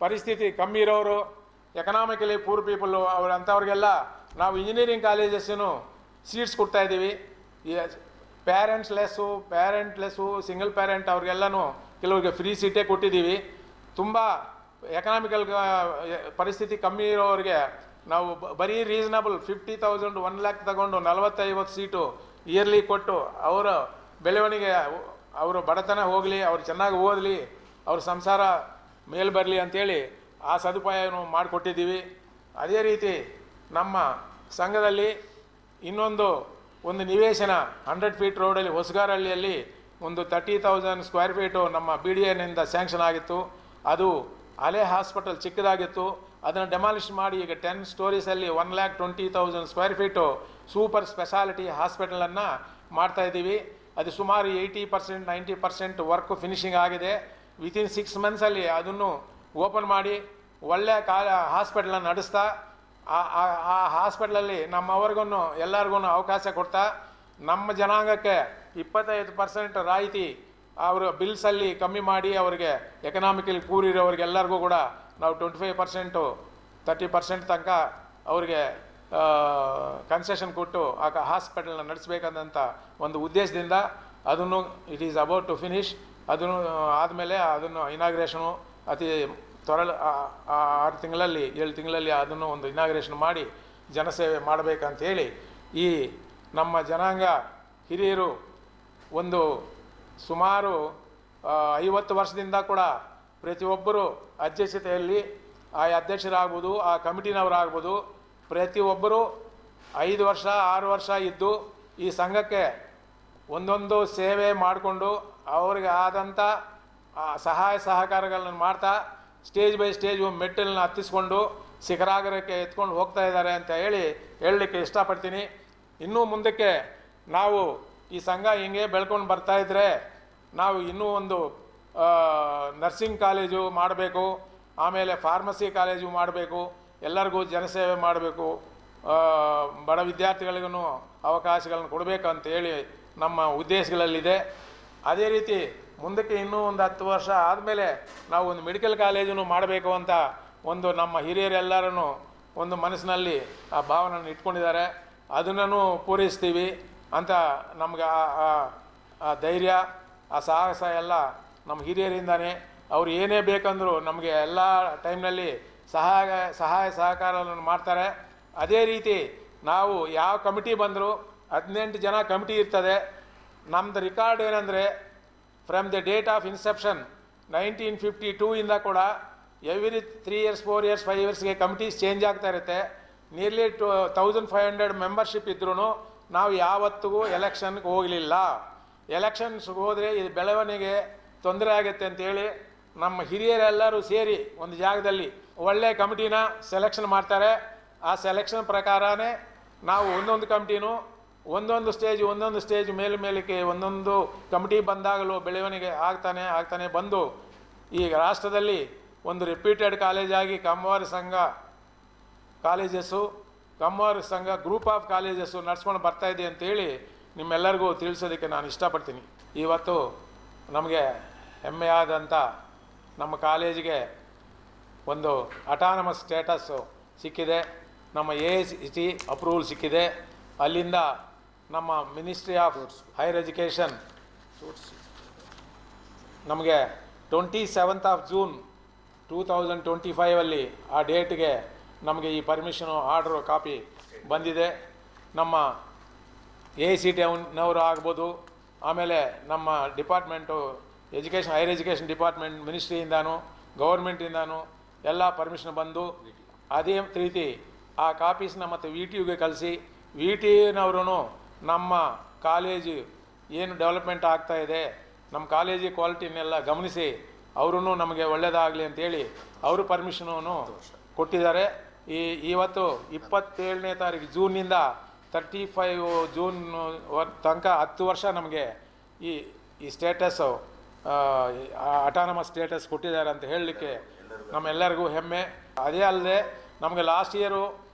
ಪರಿಸ್ಥಿತಿ ಕಮ್ಮಿ ಇರೋರು, ಎಕನಾಮಿಕಲಿ ಪೂರ್ ಪೀಪಲ್ಲು, ಅಂಥವ್ರಿಗೆಲ್ಲ ನಾವು ಇಂಜಿನಿಯರಿಂಗ್ ಕಾಲೇಜಸ್ಸೂ ಸೀಟ್ಸ್ ಕೊಡ್ತಾಯಿದ್ದೀವಿ. ಪ್ಯಾರೆಂಟ್ಲೆಸ್ಸು ಸಿಂಗಲ್ ಪ್ಯಾರೆಂಟ್ ಅವ್ರಿಗೆಲ್ಲನೂ ಕೆಲವ್ರಿಗೆ ಫ್ರೀ ಸೀಟೇ ಕೊಟ್ಟಿದ್ದೀವಿ. ತುಂಬ ಎಕನಾಮಿಕಲ್ ಪರಿಸ್ಥಿತಿ ಕಮ್ಮಿ ಇರೋರಿಗೆ ನಾವು ಬರೀ ರೀಸನಬಲ್ 50,000 1 lakh ತಗೊಂಡು 40-50 ಸೀಟು ಇಯರ್ಲಿ ಕೊಟ್ಟು ಅವರ ಬೆಳವಣಿಗೆ, ಅವರು ಬಡತನ ಹೋಗಲಿ, ಅವ್ರು ಚೆನ್ನಾಗಿ ಓದಲಿ, ಅವ್ರ ಸಂಸಾರ ಮೇಲೆ ಬರಲಿ ಅಂಥೇಳಿ ಆ ಸದುಪಾಯವನ್ನು ಮಾಡಿಕೊಟ್ಟಿದ್ದೀವಿ. ಅದೇ ರೀತಿ ನಮ್ಮ ಸಂಘದಲ್ಲಿ ಒಂದು ನಿವೇಶನ 100 feet ರೋಡಲ್ಲಿ ಹೊಸಗಾರಹಳ್ಳಿಯಲ್ಲಿ ಒಂದು 30,000 square feet ನಮ್ಮ BDAನಿಂದ ಸ್ಯಾಂಕ್ಷನ್ ಆಗಿತ್ತು. ಅದು ಹಳೆ ಹಾಸ್ಪಿಟಲ್ ಚಿಕ್ಕದಾಗಿತ್ತು. ಅದನ್ನು ಡೆಮಾಲಿಷ್ ಮಾಡಿ ಈಗ 10 stories 1,20,000 square feet super speciality ಹಾಸ್ಪಿಟಲನ್ನು ಮಾಡ್ತಾಯಿದ್ದೀವಿ. ಅದು ಸುಮಾರು 80%-90% ವರ್ಕ್ ಫಿನಿಷಿಂಗ್ ಆಗಿದೆ. ವಿತಿನ್ 6 months ಅದನ್ನು ಓಪನ್ ಮಾಡಿ ಒಳ್ಳೆಯ ಹಾಸ್ಪಿಟಲನ್ನು ನಡೆಸ್ತಾ ಆ ಹಾಸ್ಪಿಟಲಲ್ಲಿ ನಮ್ಮವ್ರಿಗೂ ಎಲ್ಲರಿಗೂ ಅವಕಾಶ ಕೊಡ್ತಾ ನಮ್ಮ ಜನಾಂಗಕ್ಕೆ 25% ರಾಯಿತಿ ಅವರು ಬಿಲ್ಸಲ್ಲಿ ಕಮ್ಮಿ ಮಾಡಿ ಅವರಿಗೆ ಎಕನಾಮಿಕಲಿ ಕೂರಿರೋರಿಗೆಲ್ಲರಿಗೂ ಕೂಡ ನಾವು 25% 30% ತನಕ ಅವರಿಗೆ ಕನ್ಸೆಷನ್ ಕೊಟ್ಟು ಆ ಹಾಸ್ಪಿಟಲ್ನ ನಡೆಸಬೇಕಂತ ಒಂದು ಉದ್ದೇಶದಿಂದ ಅದನ್ನು it is about to finish. ಅದನ್ನು ಆದಮೇಲೆ ಅದನ್ನು ಇನಾಗ್ರೇಷನು ಅತಿ 6 ತಿಂಗಳಲ್ಲಿ 7 ತಿಂಗಳಲ್ಲಿ ಅದನ್ನು ಒಂದು ಇನಾಗ್ರೇಷನ್ ಮಾಡಿ ಜನಸೇವೆ ಮಾಡಬೇಕಂತೇಳಿ ಈ ನಮ್ಮ ಜನಾಂಗ ಹಿರಿಯರು ಒಂದು ಸುಮಾರು 50 ವರ್ಷದಿಂದ ಕೂಡ ಪ್ರತಿಯೊಬ್ಬರು ಅಧ್ಯಕ್ಷತೆಯಲ್ಲಿ ಆ ಅಧ್ಯಕ್ಷರಾಗ್ಬೋದು, ಆ ಕಮಿಟಿನವರಾಗ್ಬೋದು, ಪ್ರತಿಯೊಬ್ಬರು 5 ವರ್ಷ 6 ವರ್ಷ ಇದ್ದು ಈ ಸಂಘಕ್ಕೆ ಒಂದೊಂದು ಸೇವೆ ಮಾಡಿಕೊಂಡು ಅವ್ರಿಗೆ ಆದಂಥ ಸಹಾಯ ಸಹಕಾರಗಳನ್ನು ಮಾಡ್ತಾ ಸ್ಟೇಜ್ ಬೈ ಸ್ಟೇಜ್ ಮೆಟ್ಟಲನ್ನ ಹತ್ತಿಸ್ಕೊಂಡು ಶಿಖರಾಗ್ರಕ್ಕೆ ಎತ್ಕೊಂಡು ಹೋಗ್ತಾ ಇದ್ದಾರೆ ಅಂತ ಹೇಳಲಿಕ್ಕೆ ಇಷ್ಟಪಡ್ತೀನಿ. ಇನ್ನೂ ಮುಂದಕ್ಕೆ ನಾವು ಈ ಸಂಘ ಹಿಂಗೆ ಬೆಳ್ಕೊಂಡು ಬರ್ತಾಯಿದ್ರೆ ನಾವು ಇನ್ನೂ ಒಂದು ನರ್ಸಿಂಗ್ ಕಾಲೇಜು ಮಾಡಬೇಕು, ಆಮೇಲೆ ಫಾರ್ಮಸಿ ಕಾಲೇಜು ಮಾಡಬೇಕು, ಎಲ್ಲರಿಗೂ ಜನಸೇವೆ ಮಾಡಬೇಕು, ಬಡ ವಿದ್ಯಾರ್ಥಿಗಳಿಗೂ ಅವಕಾಶಗಳನ್ನು ಕೊಡಬೇಕು ಅಂತೇಳಿ ನಮ್ಮ ಉದ್ದೇಶಗಳಲ್ಲಿದೆ. ಅದೇ ರೀತಿ ಮುಂದಕ್ಕೆ ಇನ್ನೂ ಒಂದು 10 ವರ್ಷ ಆದಮೇಲೆ ನಾವು ಒಂದು ಮೆಡಿಕಲ್ ಕಾಲೇಜನ್ನು ಮಾಡಬೇಕು ಅಂತ ಒಂದು ನಮ್ಮ ಹಿರಿಯರೆಲ್ಲರೂ ಒಂದು ಮನಸ್ಸಿನಲ್ಲಿ ಆ ಭಾವನೆಯನ್ನು ಇಟ್ಕೊಂಡಿದ್ದಾರೆ. ಅದನ್ನು ಪೂರೈಸ್ತೀವಿ ಅಂತ ನಮ್ಗೆ ಆ ಧೈರ್ಯ, ಆ ಸಾಹಸ ಎಲ್ಲ ನಮ್ಮ ಹಿರಿಯರಿಂದಾನೇ. ಅವ್ರು ಏನೇ ಬೇಕಂದರೂ ನಮಗೆ ಎಲ್ಲ ಟೈಮ್ನಲ್ಲಿ ಸಹಾಯ ಸಹಕಾರವನ್ನು ಮಾಡ್ತಾರೆ. ಅದೇ ರೀತಿ ನಾವು ಯಾವ ಕಮಿಟಿ ಬಂದರೂ 18 ಜನ ಕಮಿಟಿ ಇರ್ತದೆ. ನಮ್ಮದು ರಿಕಾರ್ಡ್ ಏನಂದರೆ from the date of inception 1952 ಇಂದ ಕೂಡ ಎವ್ರಿ 3 years 4 years 5 yearsಗೆ ಕಮಿಟೀಸ್ ಚೇಂಜ್ ಆಗ್ತಾ ಇರುತ್ತೆ. ನಿಯರ್ಲಿ 1500 ಮೆಂಬರ್ಶಿಪ್ ಇದ್ರೂ ನಾವು ಯಾವತ್ತಿಗೂ ಎಲೆಕ್ಷನ್ಗೆ ಹೋಗಲಿಲ್ಲ. ಎಲೆಕ್ಷನ್ಸ್ಗೆ ಹೋದರೆ ಇದು ಬೆಳವಣಿಗೆ ತೊಂದರೆ ಆಗುತ್ತೆ ಅಂತೇಳಿ ನಮ್ಮ ಹಿರಿಯರೆಲ್ಲರೂ ಸೇರಿ ಒಂದು ಜಾಗದಲ್ಲಿ ಒಳ್ಳೆಯ ಕಮಿಟಿನ ಸೆಲೆಕ್ಷನ್ ಮಾಡ್ತಾರೆ. ಆ ಸೆಲೆಕ್ಷನ್ ಪ್ರಕಾರನೇ ನಾವು ಒಂದೊಂದು ಕಮಿಟಿನೂ ಒಂದೊಂದು ಸ್ಟೇಜ್ ಮೇಲಕ್ಕೆ ಒಂದೊಂದು ಕಮಿಟಿ ಬಂದಾಗಲೂ ಬೆಳವಣಿಗೆ ಆಗ್ತಾನೆ ಬಂದು ಈಗ ರಾಷ್ಟ್ರದಲ್ಲಿ ಒಂದು ರಿಪೀಟೆಡ್ ಕಾಲೇಜಾಗಿ ಕಮ್ಮಾರ ಸಂಘ ಗ್ರೂಪ್ ಆಫ್ ಕಾಲೇಜಸ್ಸು ನಡ್ಸ್ಕೊಂಡು ಬರ್ತಾಯಿದೆ ಅಂತೇಳಿ ನಿಮ್ಮೆಲ್ಲರಿಗೂ ತಿಳಿಸೋದಕ್ಕೆ ನಾನು ಇಷ್ಟಪಡ್ತೀನಿ. ಇವತ್ತು ನಮಗೆ ಹೆಮ್ಮೆಯಾದಂಥ ನಮ್ಮ ಕಾಲೇಜಿಗೆ ಒಂದು ಅಟಾನಮಸ್ ಸ್ಟೇಟಸ್ಸು ಸಿಕ್ಕಿದೆ. ನಮ್ಮ AICTE ಅಪ್ರೂವಲ್ ಸಿಕ್ಕಿದೆ. ಅಲ್ಲಿಂದ ನಮ್ಮ ಮಿನಿಸ್ಟ್ರಿ ಆಫ್ ಹೈಯರ್ ಎಜುಕೇಷನ್ ನಮಗೆ 27th of June 2025 ಆ ಡೇಟ್ಗೆ ನಮಗೆ ಈ ಪರ್ಮಿಷನು ಆರ್ಡ್ರು ಕಾಪಿ ಬಂದಿದೆ. ನಮ್ಮ AICTE ನವರು ಆಗ್ಬೋದು, ಆಮೇಲೆ ನಮ್ಮ ಡಿಪಾರ್ಟ್ಮೆಂಟು ಹೈಯರ್ ಎಜುಕೇಷನ್ ಡಿಪಾರ್ಟ್ಮೆಂಟ್ ಮಿನಿಸ್ಟ್ರಿಯಿಂದಾನು ಗೌರ್ಮೆಂಟಿಂದಾನು ಎಲ್ಲ ಪರ್ಮಿಷನ್ ಬಂದು ಅದೇ ರೀತಿ ಆ ಕಾಪೀಸ್ನ ಮತ್ತು VTUಗೆ ಕಳಿಸಿ VTUನವರು ನಮ್ಮ ಕಾಲೇಜು ಏನು ಡೆವಲಪ್ಮೆಂಟ್ ಆಗ್ತಾಯಿದೆ, ನಮ್ಮ ಕಾಲೇಜಿ ಕ್ವಾಲಿಟಿನೆಲ್ಲ ಗಮನಿಸಿ ಅವರೂ ನಮಗೆ ಒಳ್ಳೆಯದಾಗಲಿ ಅಂತೇಳಿ ಅವರು ಪರ್ಮಿಷನೂ ಕೊಟ್ಟಿದ್ದಾರೆ. ಇವತ್ತು 27ನೇ ತಾರೀಕು ಜೂನಿಂದ 35 ಜೂನ್ ತನಕ 10 ವರ್ಷ ನಮಗೆ ಈ ಸ್ಟೇಟಸ್ಸು ಅಟಾನಮಸ್ ಸ್ಟೇಟಸ್ ಕೊಟ್ಟಿದ್ದಾರೆ ಅಂತ ಹೇಳಲಿಕ್ಕೆ ನಮ್ಮೆಲ್ಲರಿಗೂ ಹೆಮ್ಮೆ. ಅದೇ ಅಲ್ಲದೆ ನಮಗೆ ಲಾಸ್ಟ್ ಇಯರು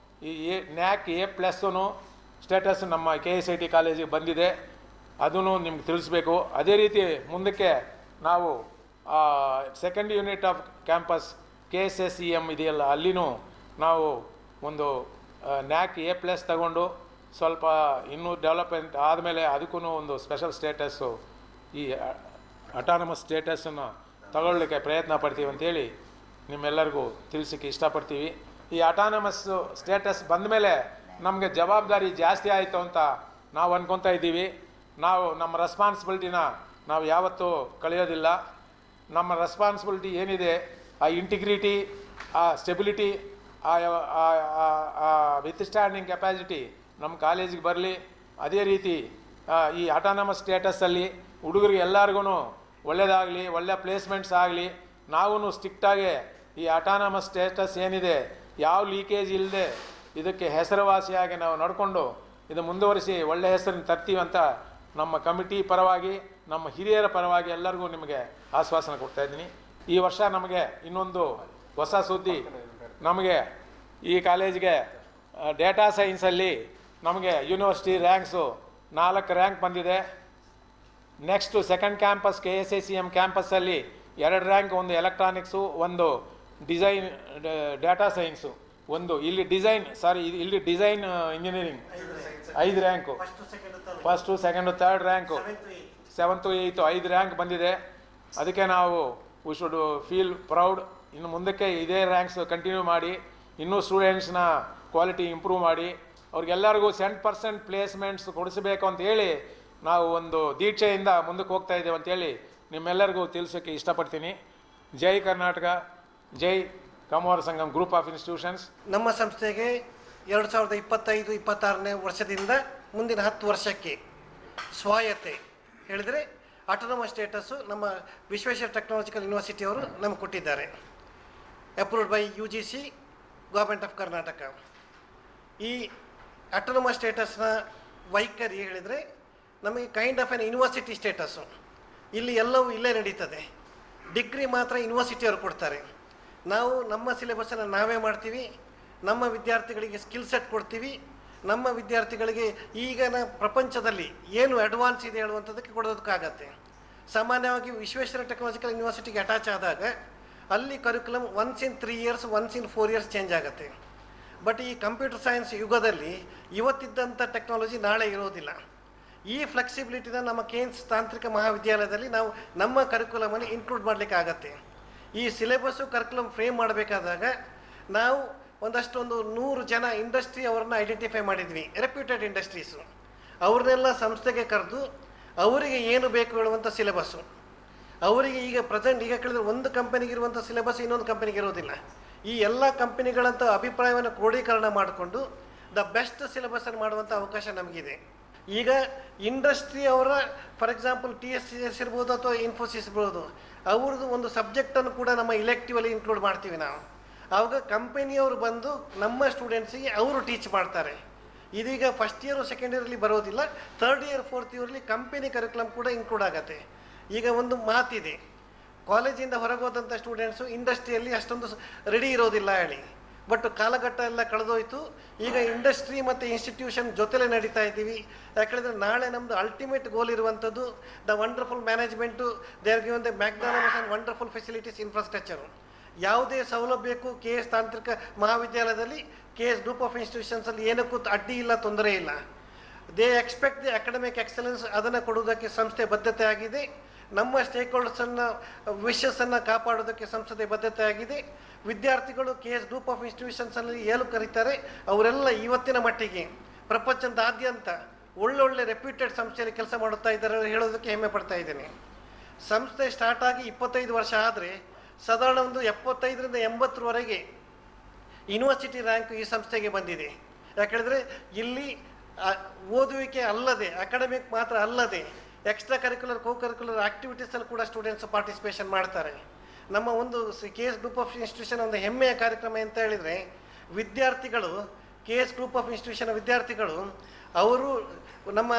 ಈ NAC A+ ಸ್ಟೇಟಸ್ ನಮ್ಮ KICTE ಕಾಲೇಜಿಗೆ ಬಂದಿದೆ. ಅದನ್ನು ನಿಮ್ಗೆ ತಿಳಿಸ್ಬೇಕು. ಅದೇ ರೀತಿ ಮುಂದಕ್ಕೆ ನಾವು second unit of campus KSSEM ಇದೆಯಲ್ಲ, ಅಲ್ಲಿನೂ ನಾವು ಒಂದು NAC A+ ತಗೊಂಡು ಸ್ವಲ್ಪ ಇನ್ನೂ ಡೆವಲಪ್ಮೆಂಟ್ ಆದಮೇಲೆ ಅದಕ್ಕೂ ಒಂದು ಸ್ಪೆಷಲ್ ಸ್ಟೇಟಸ್ಸು ಈ ಅಟಾನಮಸ್ ಸ್ಟೇಟಸನ್ನು ತಗೊಳ್ಳಿಕ್ಕೆ ಪ್ರಯತ್ನ ಪಡ್ತೀವಿ ಅಂತೇಳಿ ನಿಮ್ಮೆಲ್ಲರಿಗೂ ತಿಳಿಸೋಕ್ಕೆ ಇಷ್ಟಪಡ್ತೀವಿ. ಈ ಅಟಾನಮಸ್ ಸ್ಟೇಟಸ್ ಬಂದ ಮೇಲೆ ನಮಗೆ ಜವಾಬ್ದಾರಿ ಜಾಸ್ತಿ ಆಯಿತು ಅಂತ ನಾವು ಅಂದ್ಕೊತಾ ಇದ್ದೀವಿ. ನಾವು ನಮ್ಮ ರೆಸ್ಪಾನ್ಸಿಬಿಲಿಟಿನ ನಾವು ಯಾವತ್ತೂ ಕಳೆಯೋದಿಲ್ಲ. ನಮ್ಮ ರೆಸ್ಪಾನ್ಸಿಬಿಲಿಟಿ ಏನಿದೆ, ಆ ಇಂಟಿಗ್ರಿಟಿ, ಆ ಸ್ಟೆಬಿಲಿಟಿ, ಆ ವಿತ್ಸ್ಟ್ಯಾಂಡಿಂಗ್ ಕೆಪಾಸಿಟಿ ನಮ್ಮ ಕಾಲೇಜಿಗೆ ಬರಲಿ. ಅದೇ ರೀತಿ ಈ ಅಟಾನಮಸ್ ಸ್ಟೇಟಸ್ಸಲ್ಲಿ ಹುಡುಗರಿಗೆ ಎಲ್ಲರಿಗೂ ಒಳ್ಳೆಯದಾಗಲಿ, ಒಳ್ಳೆಯ ಪ್ಲೇಸ್ಮೆಂಟ್ಸ್ ಆಗಲಿ. ನಾವೂ ಸ್ಟ್ರಿಕ್ಟಾಗಿ ಈ ಅಟಾನಮಸ್ ಸ್ಟೇಟಸ್ ಏನಿದೆ ಯಾವ ಲೀಕೇಜ್ ಇಲ್ಲದೆ ಇದಕ್ಕೆ ಹೆಸರುವಾಸಿಯಾಗಿ ನಾವು ನಡ್ಕೊಂಡು ಇದು ಮುಂದುವರಿಸಿ ಒಳ್ಳೆಯ ಹೆಸರನ್ನು ತರ್ತೀವಿ ಅಂತ ನಮ್ಮ ಕಮಿಟಿ ಪರವಾಗಿ, ನಮ್ಮ ಹಿರಿಯರ ಪರವಾಗಿ ಎಲ್ಲರಿಗೂ ನಿಮಗೆ ಆಶ್ವಾಸನೆ ಕೊಡ್ತಾಯಿದ್ದೀನಿ. ಈ ವರ್ಷ ನಮಗೆ ಇನ್ನೊಂದು ಹೊಸ ಸುದ್ದಿ, ನಮಗೆ ಈ ಕಾಲೇಜಿಗೆ ಡೇಟಾ ಸೈನ್ಸಲ್ಲಿ ನಮಗೆ ಯೂನಿವರ್ಸಿಟಿ ರ್ಯಾಂಕ್ಸು 4 ರ್ಯಾಂಕ್ ಬಂದಿದೆ. Next second campus KSSEM ಕ್ಯಾಂಪಸ್ಸಲ್ಲಿ 2 rank, ಒಂದು ಎಲೆಕ್ಟ್ರಾನಿಕ್ಸು, ಒಂದು ಡಿಸೈನ್ ಡೇಟಾ ಸೈನ್ಸು, ಒಂದು ಇಲ್ಲಿ design engineering 5 rank, first second third rank, 7th 8th 5 rank ಬಂದಿದೆ. ಅದಕ್ಕೆ ನಾವು ವಿ ಶುಡ್ ಫೀಲ್ ಪ್ರೌಡ್. ಇನ್ನು ಮುಂದಕ್ಕೆ ಇದೇ ರ್ಯಾಂಕ್ಸ್ ಕಂಟಿನ್ಯೂ ಮಾಡಿ ಇನ್ನೂ ಸ್ಟೂಡೆಂಟ್ಸ್ನ ಕ್ವಾಲಿಟಿ ಇಂಪ್ರೂವ್ ಮಾಡಿ ಅವ್ರಿಗೆಲ್ಲರಿಗೂ 100% ಪ್ಲೇಸ್ಮೆಂಟ್ಸ್ ಕೊಡಿಸಬೇಕು ಅಂತ ಹೇಳಿ ನಾವು ಒಂದು ದೀಕ್ಷೆಯಿಂದ ಮುಂದಕ್ಕೆ ಹೋಗ್ತಾ ಇದ್ದೇವೆ ಅಂತೇಳಿ ನಿಮ್ಮೆಲ್ಲರಿಗೂ ತಿಳಿಸೋಕ್ಕೆ ಇಷ್ಟಪಡ್ತೀನಿ. ಜೈ ಕರ್ನಾಟಕ, ಜೈ ಕಮ್ಮಾರ ಸಂಗಮ್ ಗ್ರೂಪ್ ಆಫ್ ಇನ್ಸ್ಟಿಟ್ಯೂಷನ್ಸ್. ನಮ್ಮ ಸಂಸ್ಥೆಗೆ 2025-26ನೇ ವರ್ಷದಿಂದ ಮುಂದಿನ 10 ವರ್ಷಕ್ಕೆ ಸ್ವಾಯತ್ತೆ ಹೇಳಿದರೆ ಆಟೋನಮಸ್ ಸ್ಟೇಟಸ್ಸು ನಮ್ಮ ವಿಶ್ವೇಶ್ವರ ಟೆಕ್ನಾಲಜಿಕಲ್ ಯೂನಿವರ್ಸಿಟಿಯವರು ನಮಗೆ ಕೊಟ್ಟಿದ್ದಾರೆ, approved by UGC, government of Karnataka. ಈ ಆಟೋನಮಸ್ ಸ್ಟೇಟಸ್ನ ವೈಖರಿ ಹೇಳಿದರೆ ನಮಗೆ kind of N university status. ಇಲ್ಲಿ ಎಲ್ಲವೂ ಇಲ್ಲೇ ನಡೀತದೆ. ಡಿಗ್ರಿ ಮಾತ್ರ ಯೂನಿವರ್ಸಿಟಿಯವರು ಕೊಡ್ತಾರೆ. ನಾವು ನಮ್ಮ ಸಿಲೆಬಸ್ಸನ್ನು ನಾವೇ ಮಾಡ್ತೀವಿ, ನಮ್ಮ ವಿದ್ಯಾರ್ಥಿಗಳಿಗೆ ಸ್ಕಿಲ್ ಸೆಟ್ ಕೊಡ್ತೀವಿ, ನಮ್ಮ ವಿದ್ಯಾರ್ಥಿಗಳಿಗೆ ಈಗಿನ ಪ್ರಪಂಚದಲ್ಲಿ ಏನು ಅಡ್ವಾನ್ಸ್ ಇದೆ ಹೇಳುವಂಥದ್ದಕ್ಕೆ ಕೊಡೋದಕ್ಕಾಗತ್ತೆ. ಸಾಮಾನ್ಯವಾಗಿ ವಿಶ್ವೇಶ್ವರ ಟೆಕ್ನಾಲಜಿಕಲ್ ಯೂನಿವರ್ಸಿಟಿಗೆ ಅಟ್ಯಾಚ್ ಆದಾಗ ಅಲ್ಲಿ curriculum once in 3 years, once in 4 years change ಆಗುತ್ತೆ. ಬಟ್ ಈ ಕಂಪ್ಯೂಟರ್ ಸೈನ್ಸ್ ಯುಗದಲ್ಲಿ ಇವತ್ತಿದ್ದಂಥ ಟೆಕ್ನಾಲಜಿ ನಾಳೆ ಇರೋದಿಲ್ಲ. ಈ ಫ್ಲೆಕ್ಸಿಬಿಲಿಟಿನ ನಮ್ಮ ಕೇನ್ಸ್ ತಾಂತ್ರಿಕ ಮಹಾವಿದ್ಯಾಲಯದಲ್ಲಿ ನಾವು ನಮ್ಮ ಕರಿಕ್ಯುಲಮಲ್ಲಿ ಇನ್ಕ್ಲೂಡ್ ಮಾಡಲಿಕ್ಕೆ ಆಗತ್ತೆ. ಈ ಸಿಲೆಬಸ್ಸು ಕರಿಕ್ಯುಲಮ್ ಫ್ರೇಮ್ ಮಾಡಬೇಕಾದಾಗ ನಾವು ಒಂದಷ್ಟೊಂದು 100 ಜನ ಇಂಡಸ್ಟ್ರಿ ಅವ್ರನ್ನ ಐಡೆಂಟಿಫೈ ಮಾಡಿದ್ವಿ, ರೆಪ್ಯೂಟೆಡ್ ಇಂಡಸ್ಟ್ರೀಸು. ಅವ್ರನ್ನೆಲ್ಲ ಸಂಸ್ಥೆಗೆ ಕರೆದು ಅವರಿಗೆ ಏನು ಬೇಕು ಹೇಳುವಂಥ ಸಿಲೆಬಸ್ಸು, ಅವರಿಗೆ ಈಗ ಈಗ ಕೇಳಿದ್ರೆ ಒಂದು ಕಂಪನಿಗೆ ಇರುವಂಥ ಸಿಲೆಬಸ್ ಇನ್ನೊಂದು ಕಂಪನಿಗೆ ಇರೋದಿಲ್ಲ. ಈ ಎಲ್ಲ ಕಂಪನಿಗಳಂಥ ಅಭಿಪ್ರಾಯವನ್ನು ಕ್ರೋಢೀಕರಣ ಮಾಡಿಕೊಂಡು ದ ಬೆಸ್ಟ್ ಸಿಲೆಬಸ್ಸನ್ನು ಮಾಡುವಂಥ ಅವಕಾಶ ನಮಗಿದೆ. ಈಗ ಇಂಡಸ್ಟ್ರಿ ಅವರ ಫಾರ್ ಎಕ್ಸಾಂಪಲ್ TSS ಇರ್ಬೋದು ಅಥವಾ ಇನ್ಫೋಸಿಸ್ ಇರ್ಬೋದು, ಅವ್ರದ್ದು ಒಂದು ಸಬ್ಜೆಕ್ಟನ್ನು ಕೂಡ ನಮ್ಮ ಇಲೆಕ್ಟಿವಲ್ಲಿ ಇನ್ಕ್ಲೂಡ್ ಮಾಡ್ತೀವಿ ನಾವು. ಆವಾಗ ಕಂಪನಿಯವರು ಬಂದು ನಮ್ಮ ಸ್ಟೂಡೆಂಟ್ಸಿಗೆ ಅವರು ಟೀಚ್ ಮಾಡ್ತಾರೆ. ಇದೀಗ ಫಸ್ಟ್ ಇಯರು ಸೆಕೆಂಡ್ ಇಯರಲ್ಲಿ ಬರೋದಿಲ್ಲ, 3rd ಇಯರ್ 4th ಇಯರಲ್ಲಿ ಕಂಪನಿ ಕರಿಕ್ಯುಲಮ್ ಕೂಡ ಇನ್ಕ್ಲೂಡ್ ಆಗುತ್ತೆ. ಈಗ ಒಂದು ಮಾತಿದೆ, ಕಾಲೇಜಿಂದ ಹೊರಗೋದಂಥ ಸ್ಟೂಡೆಂಟ್ಸು ಇಂಡಸ್ಟ್ರಿಯಲ್ಲಿ ಅಷ್ಟೊಂದು ರೆಡಿ ಇರೋದಿಲ್ಲ ಹೇಳಿ. ಬಟ್ ಕಾಲಘಟ್ಟ ಎಲ್ಲ ಕಳೆದೋಯ್ತು. ಈಗ ಇಂಡಸ್ಟ್ರಿ ಮತ್ತು ಇನ್ಸ್ಟಿಟ್ಯೂಷನ್ ಜೊತೆಲೇ ನಡೀತಾ ಇದ್ದೀವಿ. ಯಾಕಂದರೆ ನಾಳೆ ನಮ್ಮದು ಅಲ್ಟಿಮೇಟ್ ಗೋಲ್ ಇರುವಂಥದ್ದು the wonderful management, there given the magnanimous and wonderful facilities infrastructure. ಯಾವುದೇ ಸೌಲಭ್ಯಕ್ಕೂ KS ತಾಂತ್ರಿಕ ಮಹಾವಿದ್ಯಾಲಯದಲ್ಲಿ KS ಗ್ರೂಪ್ ಆಫ್ ಇನ್ಸ್ಟಿಟ್ಯೂಷನ್ಸಲ್ಲಿ ಏನಕ್ಕೂ ಅಡ್ಡಿ ಇಲ್ಲ, ತೊಂದರೆ ಇಲ್ಲ. They expect the academic excellence, ಅದನ್ನು ಕೊಡುವುದಕ್ಕೆ ಸಂಸ್ಥೆ ಬದ್ಧತೆ ಆಗಿದೆ. ನಮ್ಮ ಸ್ಟೇಕ್ ಹೋಲ್ಡರ್ಸನ್ನು ವಿಷಸ್ಸನ್ನು ಕಾಪಾಡೋದಕ್ಕೆ ಸಂಸ್ಥೆ ಬದ್ಧತೆ ಆಗಿದೆ. ವಿದ್ಯಾರ್ಥಿಗಳು KS ಗ್ರೂಪ್ ಆಫ್ ಇನ್ಸ್ಟಿಟ್ಯೂಷನ್ಸಲ್ಲಿ ಏನು ಕರೀತಾರೆ ಅವರೆಲ್ಲ ಇವತ್ತಿನ ಮಟ್ಟಿಗೆ ಪ್ರಪಂಚದಾದ್ಯಂತ ಒಳ್ಳೊಳ್ಳೆ ರೆಪ್ಯೂಟೆಡ್ ಸಂಸ್ಥೆಯಲ್ಲಿ ಕೆಲಸ ಮಾಡುತ್ತಾ ಇದ್ದಾರೆ ಹೇಳೋದಕ್ಕೆ ಹೆಮ್ಮೆ ಪಡ್ತಾ ಇದ್ದೇನೆ. ಸಂಸ್ಥೆ ಸ್ಟಾರ್ಟ್ ಆಗಿ 25 ವರ್ಷ ಆದರೆ ಸಾಧಾರಣ ಒಂದು 75ರಿಂದ 80ರವರೆಗೆ ಯೂನಿವರ್ಸಿಟಿ ರ್ಯಾಂಕ್ ಈ ಸಂಸ್ಥೆಗೆ ಬಂದಿದೆ. ಯಾಕೆಂದರೆ ಇಲ್ಲಿ ಓದುವಿಕೆ ಅಲ್ಲದೆ, ಅಕಾಡೆಮಿಕ್ ಮಾತ್ರ ಅಲ್ಲದೆ ಎಕ್ಸ್ಟ್ರಾ ಕರಿಕ್ಯುಲರ್ ಕರಿಕ್ಯುಲರ್ ಆ್ಯಕ್ಟಿವಿಟೀಸಲ್ಲಿ ಕೂಡ ಸ್ಟೂಡೆಂಟ್ಸ್ ಪಾರ್ಟಿಸಿಪೇಷನ್ ಮಾಡ್ತಾರೆ. ನಮ್ಮ ಒಂದು KS ಗ್ರೂಪ್ ಆಫ್ ಇನ್ಸ್ಟಿಟ್ಯೂಷನ್ ಒಂದು ಹೆಮ್ಮೆಯ ಕಾರ್ಯಕ್ರಮ ಅಂತ ಹೇಳಿದರೆ, ವಿದ್ಯಾರ್ಥಿಗಳು KS ಗ್ರೂಪ್ ಆಫ್ ಇನ್ಸ್ಟಿಟ್ಯೂಷನ್ ವಿದ್ಯಾರ್ಥಿಗಳು ಅವರು ನಮ್ಮ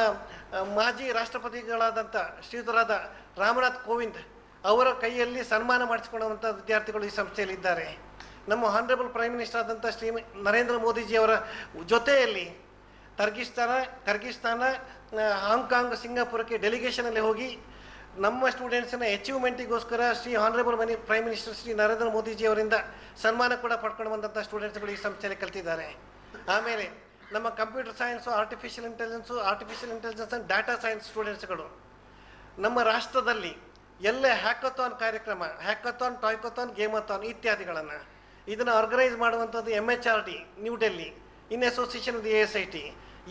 ಮಾಜಿ ರಾಷ್ಟ್ರಪತಿಗಳಾದಂಥ ಶ್ರೀಯುತರಾದ ರಾಮನಾಥ್ ಕೋವಿಂದ್ ಅವರ ಕೈಯಲ್ಲಿ ಸನ್ಮಾನ ಮಾಡಿಸಿಕೊಳ್ಳುವಂಥ ವಿದ್ಯಾರ್ಥಿಗಳು ಈ ಸಂಸ್ಥೆಯಲ್ಲಿದ್ದಾರೆ. ನಮ್ಮ ಹಾನರಬಲ್ ಪ್ರೈಮ್ ಮಿನಿಸ್ಟರ್ ಆದಂಥ ಶ್ರೀ ನರೇಂದ್ರ ಮೋದಿಜಿಯವರ ಜೊತೆಯಲ್ಲಿ ಕರ್ಗಿಸ್ತಾನ, ಹಾಂಗ್ಕಾಂಗ್, ಸಿಂಗಾಪುರಕ್ಕೆ ಡೆಲಿಗೇಷನಲ್ಲಿ ಹೋಗಿ ನಮ್ಮ ಸ್ಟೂಡೆಂಟ್ಸಿನ ಅಚೀವ್ಮೆಂಟಿಗೋಸ್ಕರ Shri honourable prime minister Shri Narendra ಮೋದಿಜಿಯವರಿಂದ ಸನ್ಮಾನ ಕೂಡ ಪಡ್ಕೊಂಡು ಬಂದಂಥ ಸ್ಟೂಡೆಂಟ್ಸ್ಗಳು ಈ ಸಂಸ್ಥೆಯಲ್ಲಿ ಕಲ್ತಿದ್ದಾರೆ. ಆಮೇಲೆ ನಮ್ಮ computer science, artificial intelligence and data science ಸ್ಟೂಡೆಂಟ್ಸ್ಗಳು ನಮ್ಮ ರಾಷ್ಟ್ರದಲ್ಲಿ ಎಲ್ಲೇ ಹ್ಯಾಕಥಾನ್ ಕಾರ್ಯಕ್ರಮ, ಹ್ಯಾಕಥಾನ್, ಟಾಯ್ಕಥಾನ್, ಗೇಮಥಾನ್ ಇತ್ಯಾದಿಗಳನ್ನು ಇದನ್ನು ಆರ್ಗನೈಸ್ ಮಾಡುವಂಥದ್ದು MHRD new Delhi in association with ASIT.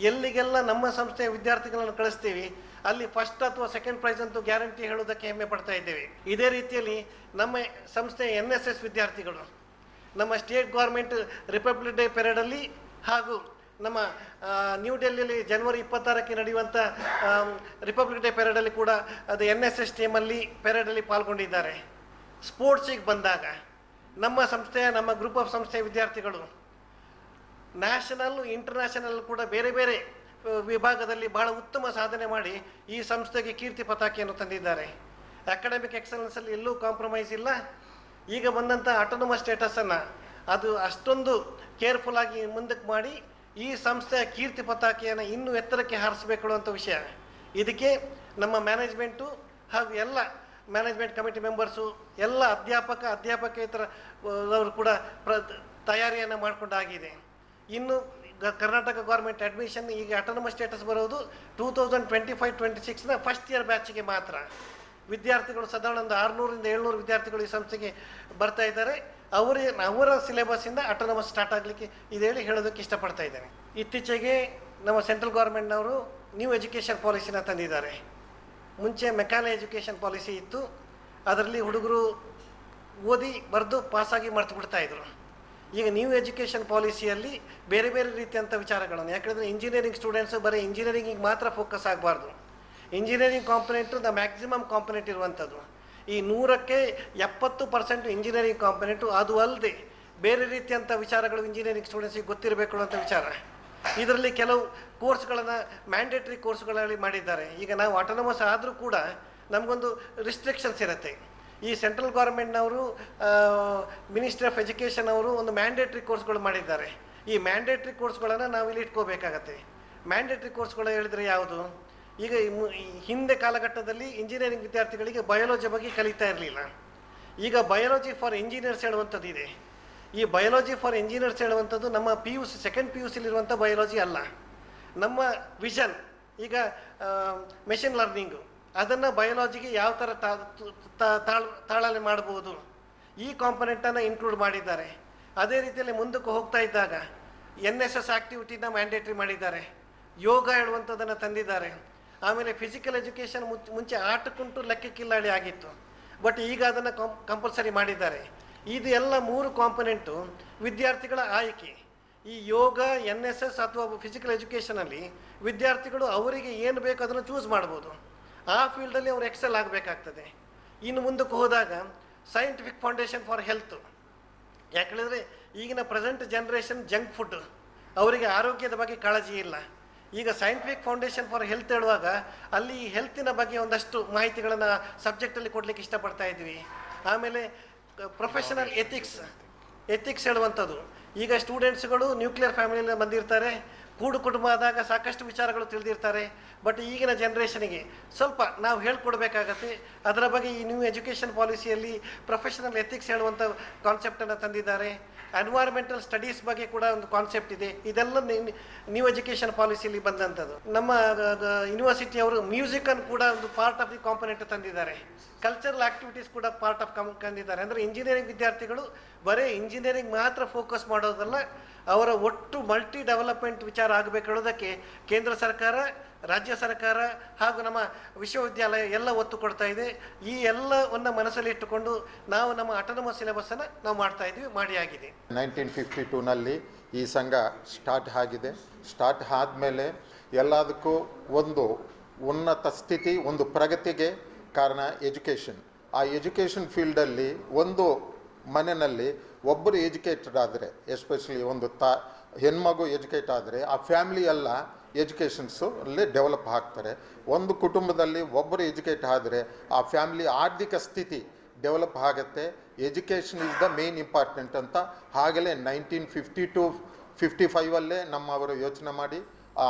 ಎಲ್ಲಿಗೆಲ್ಲ ನಮ್ಮ ಸಂಸ್ಥೆಯ ವಿದ್ಯಾರ್ಥಿಗಳನ್ನು ಕಳಿಸ್ತೀವಿ ಅಲ್ಲಿ ಫಸ್ಟ್ ಅಥವಾ ಸೆಕೆಂಡ್ ಪ್ರೈಸ್ ಅಂತೂ ಗ್ಯಾರಂಟಿ ಹೇಳೋದಕ್ಕೆ ಹೆಮ್ಮೆ ಪಡ್ತಾ ಇದ್ದೇವೆ. ಇದೇ ರೀತಿಯಲ್ಲಿ ನಮ್ಮ ಸಂಸ್ಥೆಯ NSS ವಿದ್ಯಾರ್ಥಿಗಳು ನಮ್ಮ ಸ್ಟೇಟ್ ಗೌರ್ಮೆಂಟ್ ರಿಪಬ್ಲಿಕ್ ಡೇ ಪೆರೇಡಲ್ಲಿ ಹಾಗೂ ನಮ್ಮ ನ್ಯೂ ಡೆಲ್ಲಿಯಲ್ಲಿ ಜನವರಿ 26ಕ್ಕೆ ನಡೆಯುವಂಥ ರಿಪಬ್ಲಿಕ್ ಡೇ ಪೆರೇಡಲ್ಲಿ ಕೂಡ ಅದು NSS ಟೀಮಲ್ಲಿ ಪೆರೇಡಲ್ಲಿ ಪಾಲ್ಗೊಂಡಿದ್ದಾರೆ. ಸ್ಪೋರ್ಟ್ಸಿಗೆ ಬಂದಾಗ ನಮ್ಮ ಸಂಸ್ಥೆಯ, ನಮ್ಮ ಗ್ರೂಪ್ ಆಫ್ ಸಂಸ್ಥೆಯ ವಿದ್ಯಾರ್ಥಿಗಳು ನ್ಯಾಷನಲ್, ಇಂಟರ್ನ್ಯಾಷನಲ್ ಕೂಡ ಬೇರೆ ಬೇರೆ ವಿಭಾಗದಲ್ಲಿ ಬಹಳ ಉತ್ತಮ ಸಾಧನೆ ಮಾಡಿ ಈ ಸಂಸ್ಥೆಗೆ ಕೀರ್ತಿ ಪತಾಕೆಯನ್ನು ತಂದಿದ್ದಾರೆ. ಅಕಾಡೆಮಿಕ್ ಎಕ್ಸಲೆನ್ಸಲ್ಲಿ ಎಲ್ಲೂ ಕಾಂಪ್ರಮೈಸ್ ಇಲ್ಲ. ಈಗ ಬಂದಂಥ ಆಟೋನಮಸ್ ಸ್ಟೇಟಸನ್ನು ಅದು ಅಷ್ಟೊಂದು ಕೇರ್ಫುಲ್ಲಾಗಿ ಮುಂದಕ್ಕೆ ಮಾಡಿ ಈ ಸಂಸ್ಥೆಯ ಕೀರ್ತಿ ಪತಾಕೆಯನ್ನು ಇನ್ನೂ ಎತ್ತರಕ್ಕೆ ಹಾರಿಸಬೇಕು ಅನ್ನುವಂಥ ವಿಷಯ. ಇದಕ್ಕೆ ನಮ್ಮ ಮ್ಯಾನೇಜ್ಮೆಂಟು ಹಾಗೂ ಎಲ್ಲ ಮ್ಯಾನೇಜ್ಮೆಂಟ್ ಕಮಿಟಿ ಮೆಂಬರ್ಸು, ಎಲ್ಲ ಅಧ್ಯಾಪಕೇತರ ಅವರು ಕೂಡ ತಯಾರಿಯನ್ನು ಮಾಡಿಕೊಂಡಾಗಿದೆ. ಇನ್ನು ಕರ್ನಾಟಕ ಗೌರ್ಮೆಂಟ್ ಅಡ್ಮಿಷನ್ ಈಗ ಆಟೋನಮಸ್ ಸ್ಟೇಟಸ್ ಬರೋದು 2025-26ನ ಫಸ್ಟ್ ಇಯರ್ ಬ್ಯಾಚಿಗೆ ಮಾತ್ರ. ವಿದ್ಯಾರ್ಥಿಗಳು ಸಾಧಾರಣ ಒಂದು 600ರಿಂದ 700 ವಿದ್ಯಾರ್ಥಿಗಳು ಈ ಸಂಸ್ಥೆಗೆ ಬರ್ತಾ ಇದ್ದಾರೆ. ಅವರ ಸಿಲೆಬಸ್ಸಿಂದ ಆಟೋನಮಸ್ ಸ್ಟಾರ್ಟ್ ಆಗಲಿಕ್ಕೆ ಇದೇಳಿ ಹೇಳೋದಕ್ಕೆ ಇಷ್ಟಪಡ್ತಾ ಇದ್ದೇನೆ. ಇತ್ತೀಚೆಗೆ ನಮ್ಮ ಸೆಂಟ್ರಲ್ ಗೌರ್ಮೆಂಟ್ನವರು ನ್ಯೂ ಎಜುಕೇಷನ್ ಪಾಲಿಸಿನ ತಂದಿದ್ದಾರೆ. ಮುಂಚೆ ಮೆಕ್ಯಾನೋ ಎಜುಕೇಷನ್ ಪಾಲಿಸಿ ಇತ್ತು, ಅದರಲ್ಲಿ ಹುಡುಗರು ಓದಿ ಬರೆದು ಪಾಸಾಗಿ ಮರ್ತು ಬಿಡ್ತಾಯಿದ್ರು. ಈಗ ನ್ಯೂ ಎಜುಕೇಷನ್ ಪಾಲಿಸಿಯಲ್ಲಿ ಬೇರೆ ಬೇರೆ ರೀತಿಯಂಥ ವಿಚಾರಗಳನ್ನು, ಯಾಕಂದರೆ ಇಂಜಿನಿಯರಿಂಗ್ ಸ್ಟೂಡೆಂಟ್ಸು ಬರೀ ಇಂಜಿನಿಯರಿಂಗಿಗೆ ಮಾತ್ರ ಫೋಕಸ್ ಆಗಬಾರ್ದು. Engineering component the maximum component ಇರುವಂಥದ್ದು. ಈ 100ಕ್ಕೆ 70% ಇಂಜಿನಿಯರಿಂಗ್ ಕಾಂಪೊನೆಂಟು. ಅದು ಅಲ್ಲದೆ ಬೇರೆ ರೀತಿಯಂಥ ವಿಚಾರಗಳು ಇಂಜಿನಿಯರಿಂಗ್ ಸ್ಟೂಡೆಂಟ್ಸಿಗೆ ಗೊತ್ತಿರಬೇಕು ಅಂತ ವಿಚಾರ. ಇದರಲ್ಲಿ ಕೆಲವು ಕೋರ್ಸ್ಗಳನ್ನು ಮ್ಯಾಂಡೇಟ್ರಿ ಕೋರ್ಸ್ಗಳಲ್ಲಿ ಮಾಡಿದ್ದಾರೆ. ಈಗ ನಾವು ಆಟೋನಮಸ್ ಆದರೂ ಕೂಡ ನಮಗೊಂದು ರಿಸ್ಟ್ರಿಕ್ಷನ್ಸ್ ಇರುತ್ತೆ. ಈ ಸೆಂಟ್ರಲ್ ಗೌರ್ಮೆಂಟ್ನವರು, ಮಿನಿಸ್ಟ್ರಿ ಆಫ್ ಎಜುಕೇಷನ್ ಅವರು ಒಂದು ಮ್ಯಾಂಡೇಟ್ರಿ ಕೋರ್ಸ್ಗಳು ಮಾಡಿದ್ದಾರೆ. ಈ ಮ್ಯಾಂಡೇಟ್ರಿ ಕೋರ್ಸ್ಗಳನ್ನು ನಾವು ಇಲ್ಲಿ ಇಟ್ಕೋಬೇಕಾಗತ್ತೆ. ಮ್ಯಾಂಡೇಟ್ರಿ ಕೋರ್ಸ್ಗಳು ಹೇಳಿದರೆ ಯಾವುದು? ಈಗ ಹಿಂದೆ ಕಾಲಘಟ್ಟದಲ್ಲಿ ಇಂಜಿನಿಯರಿಂಗ್ ವಿದ್ಯಾರ್ಥಿಗಳಿಗೆ ಬಯಾಲಜಿ ಬಗ್ಗೆ ಕಲಿತಾ ಇರಲಿಲ್ಲ. ಈಗ ಬಯಾಲಜಿ ಫಾರ್ ಇಂಜಿನಿಯರ್ಸ್ ಹೇಳುವಂಥದ್ದು ಇದೆ. ಈ ಬಯಾಲಜಿ ಫಾರ್ ಇಂಜಿನಿಯರ್ಸ್ ಹೇಳುವಂಥದ್ದು ನಮ್ಮ PUC ಸೆಕೆಂಡ್ PUCಲಿರುವಂಥ ಬಯಾಲಜಿ ಅಲ್ಲ. ನಮ್ಮ ವಿಷನ್ ಈಗ ಮೆಷಿನ್ ಲರ್ನಿಂಗು, ಅದನ್ನು ಬಯಾಲಜಿಗೆ ಯಾವ ಥರ ತಾಳನೆ ಮಾಡ್ಬೋದು, ಈ ಕಾಂಪೊನೆಂಟನ್ನು ಇನ್ಕ್ಲೂಡ್ ಮಾಡಿದ್ದಾರೆ. ಅದೇ ರೀತಿಯಲ್ಲಿ ಮುಂದಕ್ಕೆ ಹೋಗ್ತಾ ಇದ್ದಾಗ NSS ಆ್ಯಕ್ಟಿವಿಟಿನ ಮ್ಯಾಂಡೇಟ್ರಿ ಮಾಡಿದ್ದಾರೆ. ಯೋಗ ಹೇಳುವಂಥದ್ದನ್ನು ತಂದಿದ್ದಾರೆ. ಆಮೇಲೆ ಫಿಸಿಕಲ್ ಎಜುಕೇಷನ್ ಮುಂಚೆ ಆಟಕ್ಕುಂಟು ಲೆಕ್ಕಕ್ಕಿಲ್ಲಾಡಿ ಆಗಿತ್ತು, ಬಟ್ ಈಗ ಅದನ್ನು ಕಂಪಲ್ಸರಿ ಮಾಡಿದ್ದಾರೆ. ಇದು ಎಲ್ಲ 3 ಕಾಂಪೊನೆಂಟು ವಿದ್ಯಾರ್ಥಿಗಳ ಆಯ್ಕೆ. ಈ ಯೋಗ, NSS ಅಥವಾ ಫಿಸಿಕಲ್ ಎಜುಕೇಷನಲ್ಲಿ ವಿದ್ಯಾರ್ಥಿಗಳು ಅವರಿಗೆ ಏನು ಬೇಕು ಅದನ್ನು ಚೂಸ್ ಮಾಡ್ಬೋದು. ಆ ಫೀಲ್ಡಲ್ಲಿ ಅವರು ಎಕ್ಸೆಲ್ ಆಗಬೇಕಾಗ್ತದೆ. ಇನ್ನು ಮುಂದಕ್ಕೆ ಹೋದಾಗ ಸೈಂಟಿಫಿಕ್ ಫೌಂಡೇಶನ್ ಫಾರ್ ಹೆಲ್ತ್, ಯಾಕಂದರೆ ಈಗಿನ ಪ್ರೆಸೆಂಟ್ ಜನ್ರೇಷನ್ ಜಂಕ್ ಫುಡ್, ಅವರಿಗೆ ಆರೋಗ್ಯದ ಬಗ್ಗೆ ಕಾಳಜಿ ಇಲ್ಲ. ಈಗ ಸೈಂಟಿಫಿಕ್ ಫೌಂಡೇಶನ್ ಫಾರ್ ಹೆಲ್ತ್ ಹೇಳುವಾಗ ಅಲ್ಲಿ ಹೆಲ್ತಿನ ಬಗ್ಗೆ ಒಂದಷ್ಟು ಮಾಹಿತಿಗಳನ್ನು ಸಬ್ಜೆಕ್ಟಲ್ಲಿ ಕೊಡಲಿಕ್ಕೆ ಇಷ್ಟಪಡ್ತಾ ಇದ್ವಿ. ಆಮೇಲೆ ಪ್ರೊಫೆಷನಲ್ ಎಥಿಕ್ಸ್ ಹೇಳುವಂಥದ್ದು. ಈಗ ಸ್ಟೂಡೆಂಟ್ಸ್ಗಳು ನ್ಯೂಕ್ಲಿಯರ್ ಫ್ಯಾಮಿಲಿಯಿಂದ ಬಂದಿರ್ತಾರೆ, ಕೂಡು ಕುಟುಂಬ ಆದಾಗ ಸಾಕಷ್ಟು ವಿಚಾರಗಳು ತಿಳಿದಿರ್ತಾರೆ. ಬಟ್ ಈಗಿನ ಜನ್ರೇಷನಿಗೆ ಸ್ವಲ್ಪ ನಾವು ಹೇಳ್ಕೊಡ್ಬೇಕಾಗತ್ತೆ. ಅದರ ಬಗ್ಗೆ ಈ ನ್ಯೂ ಎಜುಕೇಷನ್ ಪಾಲಿಸಿಯಲ್ಲಿ ಪ್ರೊಫೆಷನಲ್ ಎಥಿಕ್ಸ್ ಹೇಳುವಂಥ ಕಾನ್ಸೆಪ್ಟನ್ನು ತಂದಿದ್ದಾರೆ. ಎನ್ವೈರ್ಮೆಂಟಲ್ ಸ್ಟಡೀಸ್ ಬಗ್ಗೆ ಕೂಡ ಒಂದು ಕಾನ್ಸೆಪ್ಟ್ ಇದೆ. ಇದೆಲ್ಲ ನ್ಯೂ ಎಜುಕೇಷನ್ ಪಾಲಿಸಿಯಲ್ಲಿ ಬಂದಂಥದ್ದು. ನಮ್ಮ ಯೂನಿವರ್ಸಿಟಿಯವರು ಮ್ಯೂಸಿಕನ್ನು ಕೂಡ ಒಂದು ಪಾರ್ಟ್ ಆಫ್ ದಿ ಕಾಂಪೊನೆಂಟ್ ತಂದಿದ್ದಾರೆ. ಕಲ್ಚರಲ್ ಆ್ಯಕ್ಟಿವಿಟೀಸ್ ಕೂಡ ಪಾರ್ಟ್ ಆಫ್ ತಂದಿದ್ದಾರೆ. ಅಂದರೆ ಇಂಜಿನಿಯರಿಂಗ್ ವಿದ್ಯಾರ್ಥಿಗಳು ಬರೀ ಇಂಜಿನಿಯರಿಂಗ್ ಮಾತ್ರ ಫೋಕಸ್ ಮಾಡೋದಲ್ಲ, ಅವರ ಒಟ್ಟು ಮಲ್ಟಿ ಡೆವಲಪ್ಮೆಂಟ್ ವಿಚಾರ ಆಗಬೇಕು ಹೇಳೋದಕ್ಕೆ ಕೇಂದ್ರ ಸರ್ಕಾರ, ರಾಜ್ಯ ಸರ್ಕಾರ ಹಾಗೂ ನಮ್ಮ ವಿಶ್ವವಿದ್ಯಾಲಯ ಎಲ್ಲ ಒತ್ತು ಕೊಡ್ತಾ ಇದೆ. ಈ ಎಲ್ಲವನ್ನು ಮನಸ್ಸಲ್ಲಿ ಇಟ್ಟುಕೊಂಡು ನಾವು ನಮ್ಮ ಆಟೋನಮಸ್ ಸಿಲೆಬಸ್ಸನ್ನು ನಾವು ಮಾಡ್ತಾ ಇದ್ವಿ, ಮಾಡಿ ಆಗಿದೆ. 1952ನಲ್ಲಿ ಈ ಸಂಘ ಸ್ಟಾರ್ಟ್ ಆಗಿದೆ. ಸ್ಟಾರ್ಟ್ ಆದಮೇಲೆ ಎಲ್ಲದಕ್ಕೂ ಒಂದು ಉನ್ನತ ಸ್ಥಿತಿ, ಒಂದು ಪ್ರಗತಿಗೆ ಕಾರಣ ಎಜುಕೇಷನ್. ಆ ಎಜುಕೇಷನ್ ಫೀಲ್ಡಲ್ಲಿ ಒಂದು ಮನೆಯಲ್ಲಿ ಒಬ್ಬರು ಎಜುಕೇಟೆಡ್ ಆದರೆ, ಎಸ್ಪೆಷಲಿ ಒಂದು ಹೆಣ್ಮಗು ಎಜುಕೇಟ್ ಆದರೆ ಆ ಫ್ಯಾಮಿಲಿ ಎಲ್ಲ ಎಜುಕೇಷನ್ಸು ಅಲ್ಲಿ ಡೆವಲಪ್ ಆಗ್ತಾರೆ. ಒಂದು ಕುಟುಂಬದಲ್ಲಿ ಒಬ್ಬರು ಎಜುಕೇಟ್ ಆದರೆ ಆ ಫ್ಯಾಮಿಲಿ ಆರ್ಥಿಕ ಸ್ಥಿತಿ ಡೆವಲಪ್ ಆಗುತ್ತೆ. Education is the main important ಅಂತ ಆಗಲೇ 1952-55 ನಮ್ಮವರು ಯೋಚನೆ ಮಾಡಿ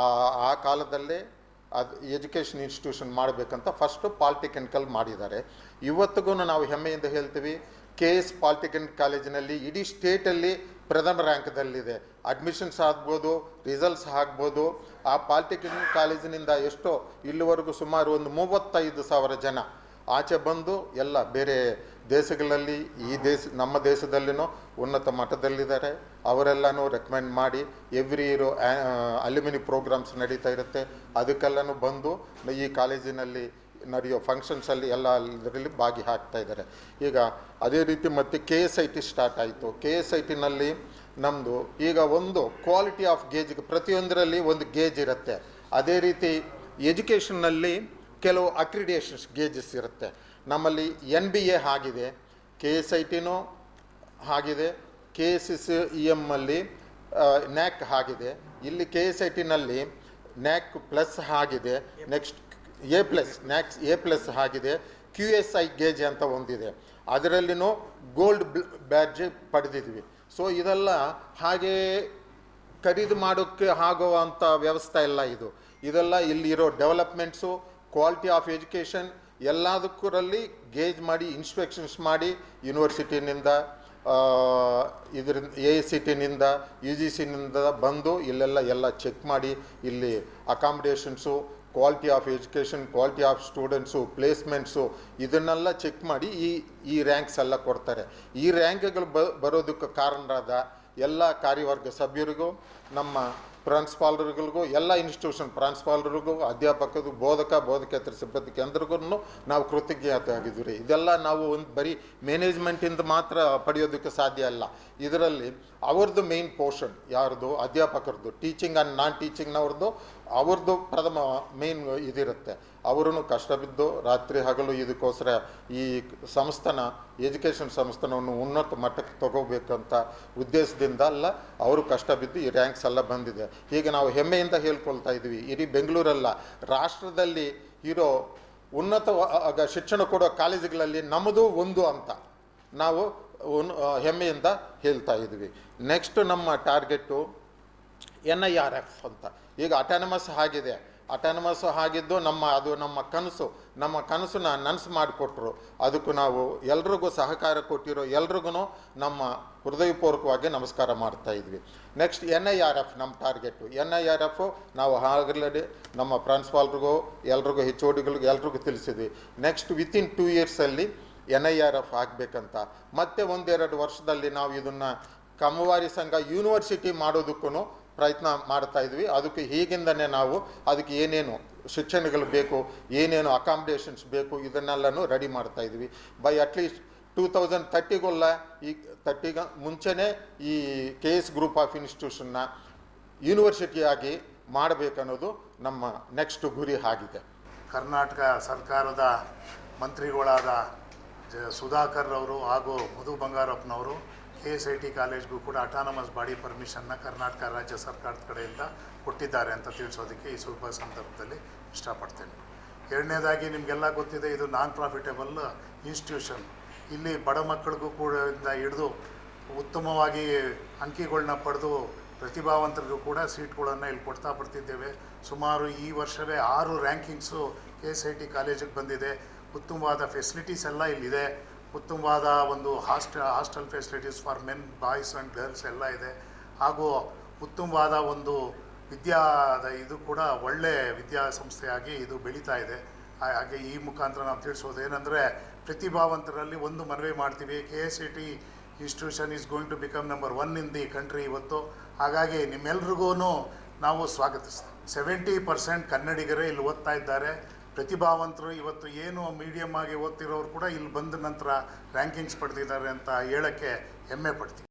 ಆ ಕಾಲದಲ್ಲೇ ಅದು ಎಜುಕೇಷನ್ ಇನ್ಸ್ಟಿಟ್ಯೂಷನ್ ಮಾಡಬೇಕಂತ ಫಸ್ಟು ಪಾಲಿಟೆಕ್ನಿಕಲ್ ಮಾಡಿದ್ದಾರೆ. ಇವತ್ತಿಗೂ ನಾವು ಹೆಮ್ಮೆಯಿಂದ ಹೇಳ್ತೀವಿ, KS ಪಾಲಿಟೆಕ್ನಿಕ್ ಕಾಲೇಜಿನಲ್ಲಿ ಇಡೀ ಸ್ಟೇಟಲ್ಲಿ ಪ್ರಥಮ ರ್ಯಾಂಕ್ದಲ್ಲಿದೆ. ಅಡ್ಮಿಷನ್ಸ್ ಆಗ್ಬೋದು, ರಿಸಲ್ಟ್ಸ್ ಆಗ್ಬೋದು. ಆ ಪಾಲಿಟೆಕ್ನಿಕ್ ಕಾಲೇಜಿನಿಂದ ಎಷ್ಟೋ ಇಲ್ಲಿವರೆಗೂ ಸುಮಾರು ಒಂದು 35,000 ಜನ ಆಚೆ ಬಂದು ಎಲ್ಲ ಬೇರೆ ದೇಶಗಳಲ್ಲಿ ನಮ್ಮ ದೇಶದಲ್ಲಿನೂ ಉನ್ನತ ಮಟ್ಟದಲ್ಲಿದ್ದಾರೆ. ಅವರೆಲ್ಲನೂ ರೆಕಮೆಂಡ್ ಮಾಡಿ ಎವ್ರಿ ಇಯರು ಅಲ್ಯುಮಿನಿ ಪ್ರೋಗ್ರಾಮ್ಸ್ ನಡೀತಾ ಇರುತ್ತೆ. ಅದಕ್ಕೆಲ್ಲನೂ ಬಂದು ಈ ಕಾಲೇಜಿನಲ್ಲಿ ನಡೆಯೋ ಫಂಕ್ಷನ್ಸಲ್ಲಿ ಎಲ್ಲ ಇದರಲ್ಲಿ ಭಾಗಿಯಾಗ್ತಾ ಇದ್ದಾರೆ. ಈಗ ಅದೇ ರೀತಿ ಮತ್ತು KSIT ಸ್ಟಾರ್ಟ್ ಆಯಿತು. KSITನಲ್ಲಿ ನಮ್ಮದು ಈಗ ಒಂದು ಕ್ವಾಲಿಟಿ ಆಫ್ ಗೇಜ್ಗೆ ಪ್ರತಿಯೊಂದರಲ್ಲಿ ಒಂದು ಗೇಜ್ ಇರುತ್ತೆ. ಅದೇ ರೀತಿ ಎಜುಕೇಷನ್ನಲ್ಲಿ ಕೆಲವು ಅಕ್ರಿಡೇಷನ್ಸ್ ಗೇಜಸ್ ಇರುತ್ತೆ. ನಮ್ಮಲ್ಲಿ NBA ಆಗಿದೆ, KSITನೂ ಆಗಿದೆ, KSEM ಅಲ್ಲಿ NAC ಆಗಿದೆ. ಇಲ್ಲಿ KSITನಲ್ಲಿ NAC ಪ್ಲಸ್ ಆಗಿದೆ, ನೆಕ್ಸ್ಟ್ NAC A+ ಆಗಿದೆ. QSI ಗೇಜ್ ಅಂತ ಒಂದಿದೆ, ಅದರಲ್ಲಿನೂ ಗೋಲ್ಡ್ ಬ್ಯಾಡ್ಜ್ ಪಡೆದಿದ್ವಿ. ಸೊ ಇದೆಲ್ಲ ಹಾಗೇ ಖರೀದಿ ಮಾಡೋಕ್ಕೆ ಆಗುವಂಥ ವ್ಯವಸ್ಥೆ ಎಲ್ಲ ಇದೆಲ್ಲ ಇಲ್ಲಿರೋ ಡೆವಲಪ್ಮೆಂಟ್ಸು, ಕ್ವಾಲಿಟಿ ಆಫ್ ಎಜುಕೇಷನ್ ಎಲ್ಲದಕ್ಕರಲ್ಲಿ ಗೇಜ್ ಮಾಡಿ ಇನ್ಸ್ಪೆಕ್ಷನ್ಸ್ ಮಾಡಿ ಯೂನಿವರ್ಸಿಟಿನಿಂದ ಇದರಿಂದ AICTನಿಂದ UGCನಿಂದ ಬಂದು ಇಲ್ಲೆಲ್ಲ ಎಲ್ಲ ಚೆಕ್ ಮಾಡಿ ಇಲ್ಲಿ accommodations, quality of education, quality of students, placements ಇದನ್ನೆಲ್ಲ ಚೆಕ್ ಮಾಡಿ ಈ ರ್ಯಾಂಕ್ಸ್ ಎಲ್ಲ ಕೊಡ್ತಾರೆ. ಈ ರ್ಯಾಂಕ್ಗಳು ಬರೋದಕ್ಕೆ ಕಾರಣರಾದ ಎಲ್ಲ ಕಾರ್ಯವರ್ಗ ಸಭ್ಯರಿಗೂ, ನಮ್ಮ ಪ್ರಿನ್ಸಿಪಾಲ್ಗಳಿಗೂ ಎಲ್ಲ ಇನ್ಸ್ಟಿಟ್ಯೂಷನ್ ಪ್ರಾಂಶುಪಾಲರಿಗೂ ಅಧ್ಯಾಪಕರು ಬೋಧಕೇತರ ಸಿಬ್ಬಂದಿ ಕೇಂದ್ರಗೂ ನಾವು ಕೃತಜ್ಞತೆ ಆಗಿದ್ವಿ ರೀ. ಇದೆಲ್ಲ ನಾವು ಒಂದು ಬರೀ ಮ್ಯಾನೇಜ್ಮೆಂಟಿಂದ ಮಾತ್ರ ಪಡೆಯೋದಕ್ಕೆ ಸಾಧ್ಯ ಅಲ್ಲ. ಇದರಲ್ಲಿ ಅವ್ರದ್ದು ಮೇನ್ ಪೋರ್ಷನ್ ಯಾರ್ದು, ಅಧ್ಯಾಪಕರದ್ದು, ಟೀಚಿಂಗ್ ಆ್ಯಂಡ್ ನಾನ್ ಟೀಚಿಂಗ್ನವ್ರದ್ದು ಅವ್ರದ್ದು ಪ್ರಥಮ ಮೇನ್ ಇದಿರುತ್ತೆ. ಅವರೂ ಕಷ್ಟ ಬಿದ್ದು ರಾತ್ರಿ ಹಗಲು ಇದಕ್ಕೋಸ್ಕರ ಈ ಸಂಸ್ಥಾನ ಎಜುಕೇಷನ್ ಸಂಸ್ಥಾನವನ್ನು ಉನ್ನತ ಮಟ್ಟಕ್ಕೆ ತಗೋಬೇಕಂತ ಉದ್ದೇಶದಿಂದ ಅಲ್ಲ, ಅವರು ಕಷ್ಟ ಬಿದ್ದು ಈ ರ್ಯಾಂಕ್ಸ್ ಎಲ್ಲ ಬಂದಿದೆ. ಈಗ ನಾವು ಹೆಮ್ಮೆಯಿಂದ ಹೇಳ್ಕೊಳ್ತಾ ಇದ್ವಿ, ಇಡೀ ಬೆಂಗಳೂರಲ್ಲ ರಾಷ್ಟ್ರದಲ್ಲಿ ಇರೋ ಉನ್ನತ ಶಿಕ್ಷಣ ಕೊಡೋ ಕಾಲೇಜುಗಳಲ್ಲಿ ನಮ್ಮದು ಒಂದು ಅಂತ ನಾವು ಹೆಮ್ಮೆಯಿಂದ ಹೇಳ್ತಾ ಇದ್ವಿ. ನೆಕ್ಸ್ಟ್ ನಮ್ಮ ಟಾರ್ಗೆಟು NIRF ಅಂತ. ಈಗ ಅಟಾನಮಸ್ ಆಗಿದೆ. ಅಟಾನಮಸ್ ಆಗಿದ್ದು ನಮ್ಮ ಕನಸನ್ನ ನನಸು ಮಾಡಿಕೊಟ್ರು. ಅದಕ್ಕೂ ನಾವು ಎಲ್ರಿಗೂ ಸಹಕಾರ ಕೊಟ್ಟಿರೋ ಎಲ್ರಿಗೂ ನಮ್ಮ ಹೃದಯಪೂರ್ವಕವಾಗಿ ನಮಸ್ಕಾರ ಮಾಡ್ತಾ ಇದ್ವಿ. ನೆಕ್ಸ್ಟ್ NIRF ನಮ್ಮ ಟಾರ್ಗೆಟು. NIRF ನಾವು ಆಲ್ರೆಡಿ ನಮ್ಮ ಪ್ರಿನ್ಸಿಪಾಲ್ರಿಗೂ ಎಲ್ರಿಗೂ HODಗಳಿಗೂ ಎಲ್ರಿಗೂ ತಿಳಿಸಿದ್ವಿ. ನೆಕ್ಸ್ಟ್ ವಿತಿನ್ 2 ಇಯರ್ಸಲ್ಲಿ NIRF ಆಗಬೇಕಂತ. ಮತ್ತೆ 1-2 ವರ್ಷದಲ್ಲಿ ನಾವು ಇದನ್ನು ಕಮವಾರಿ ಸಂಘ ಯೂನಿವರ್ಸಿಟಿ ಮಾಡೋದಕ್ಕೂ ಪ್ರಯತ್ನ ಮಾಡ್ತಾ ಇದ್ವಿ. ಅದಕ್ಕೆ ಹೀಗಿಂದನೇ ನಾವು ಅದಕ್ಕೆ ಏನೇನು ಶಿಕ್ಷಣಗಳು ಬೇಕು, ಏನೇನು ಅಕಾಮಿಡೇಷನ್ಸ್ ಬೇಕು ಇದನ್ನೆಲ್ಲನೂ ರೆಡಿ ಮಾಡ್ತಾ ಇದ್ವಿ. ಬೈ ಅಟ್ಲೀಸ್ಟ್ 2030 ಈ 30 ಮುಂಚೆನೇ ಈ KS ಗ್ರೂಪ್ ಆಫ್ ಇನ್ಸ್ಟಿಟ್ಯೂಷನ್ನ ಯೂನಿವರ್ಸಿಟಿಯಾಗಿ ಮಾಡಬೇಕನ್ನೋದು ನಮ್ಮ ನೆಕ್ಸ್ಟ್ ಗುರಿ ಆಗಿದೆ. ಕರ್ನಾಟಕ ಸರ್ಕಾರದ ಮಂತ್ರಿಗಳಾದ ಸುಧಾಕರ್ ಅವರು ಹಾಗೂ ಮಧು ಬಂಗಾರಪ್ಪನವರು KSIT ಕಾಲೇಜ್ಗೂ ಕೂಡ ಅಟಾನಮಸ್ ಬಾಡಿ ಪರ್ಮಿಷನ್ನ ಕರ್ನಾಟಕ ರಾಜ್ಯ ಸರ್ಕಾರದ ಕಡೆಯಿಂದ ಕೊಟ್ಟಿದ್ದಾರೆ ಅಂತ ತಿಳಿಸೋದಕ್ಕೆ ಈ ಶುಭ ಸಂದರ್ಭದಲ್ಲಿ ಇಷ್ಟಪಡ್ತೇನೆ. ಎರಡನೇದಾಗಿ ನಿಮಗೆಲ್ಲ ಗೊತ್ತಿದೆ, ಇದು ನಾನ್ ಪ್ರಾಫಿಟೇಬಲ್ ಇನ್ಸ್ಟಿಟ್ಯೂಷನ್. ಇಲ್ಲಿ ಬಡ ಮಕ್ಕಳಿಗೂ ಕೂಡ ಹಿಡಿದು ಉತ್ತಮವಾಗಿ ಅಂಕಿಗಳನ್ನ ಪಡೆದು ಪ್ರತಿಭಾವಂತರಿಗೂ ಕೂಡ ಸೀಟ್ಗಳನ್ನು ಇಲ್ಲಿ ಕೊಡ್ತಾ ಬರ್ತಿದ್ದೇವೆ. ಸುಮಾರು ಈ ವರ್ಷವೇ 6 ರ್ಯಾಂಕಿಂಗ್ಸು KSIT ಕಾಲೇಜಿಗೆ ಬಂದಿದೆ. ಉತ್ತಮವಾದ ಫೆಸಿಲಿಟೀಸ್ ಎಲ್ಲ ಇಲ್ಲಿದೆ. ಉತ್ತಮವಾದ ಒಂದು hostel facilities for men, boys and girls ಎಲ್ಲ ಇದೆ. ಹಾಗೂ ಉತ್ತಮವಾದ ಒಂದು ಇದು ಕೂಡ ಒಳ್ಳೆಯ ವಿದ್ಯಾಸಂಸ್ಥೆಯಾಗಿ ಇದು ಬೆಳೀತಾ ಇದೆ. ಹಾಗೆ ಈ ಮುಖಾಂತರ ನಾವು ತಿಳಿಸೋದು ಏನಂದರೆ, ಪ್ರತಿಭಾವಂತರಲ್ಲಿ ಒಂದು ಮನವಿ ಮಾಡ್ತೀವಿ, KSIT institution is going to become number 1 in the country ಇವತ್ತು. ಹಾಗಾಗಿ ನಿಮ್ಮೆಲ್ರಿಗೂ ನಾವು ಸ್ವಾಗತಿಸ್ತೀವಿ. 70% ಕನ್ನಡಿಗರೇ ಇಲ್ಲಿ ಓದ್ತಾ ಇದ್ದಾರೆ. ಪ್ರತಿಭಾವಂತರು ಇವತ್ತು ಏನು ಮೀಡಿಯಮ್ ಆಗಿ ಓದ್ತಿರೋರು ಕೂಡ ಇಲ್ಲಿ ಬಂದ ನಂತರ ರ್ಯಾಂಕಿಂಗ್ಸ್ ಪಡೆದಿದ್ದಾರೆ ಅಂತ ಹೇಳೋಕ್ಕೆ ಹೆಮ್ಮೆ ಪಡ್ತೀವಿ.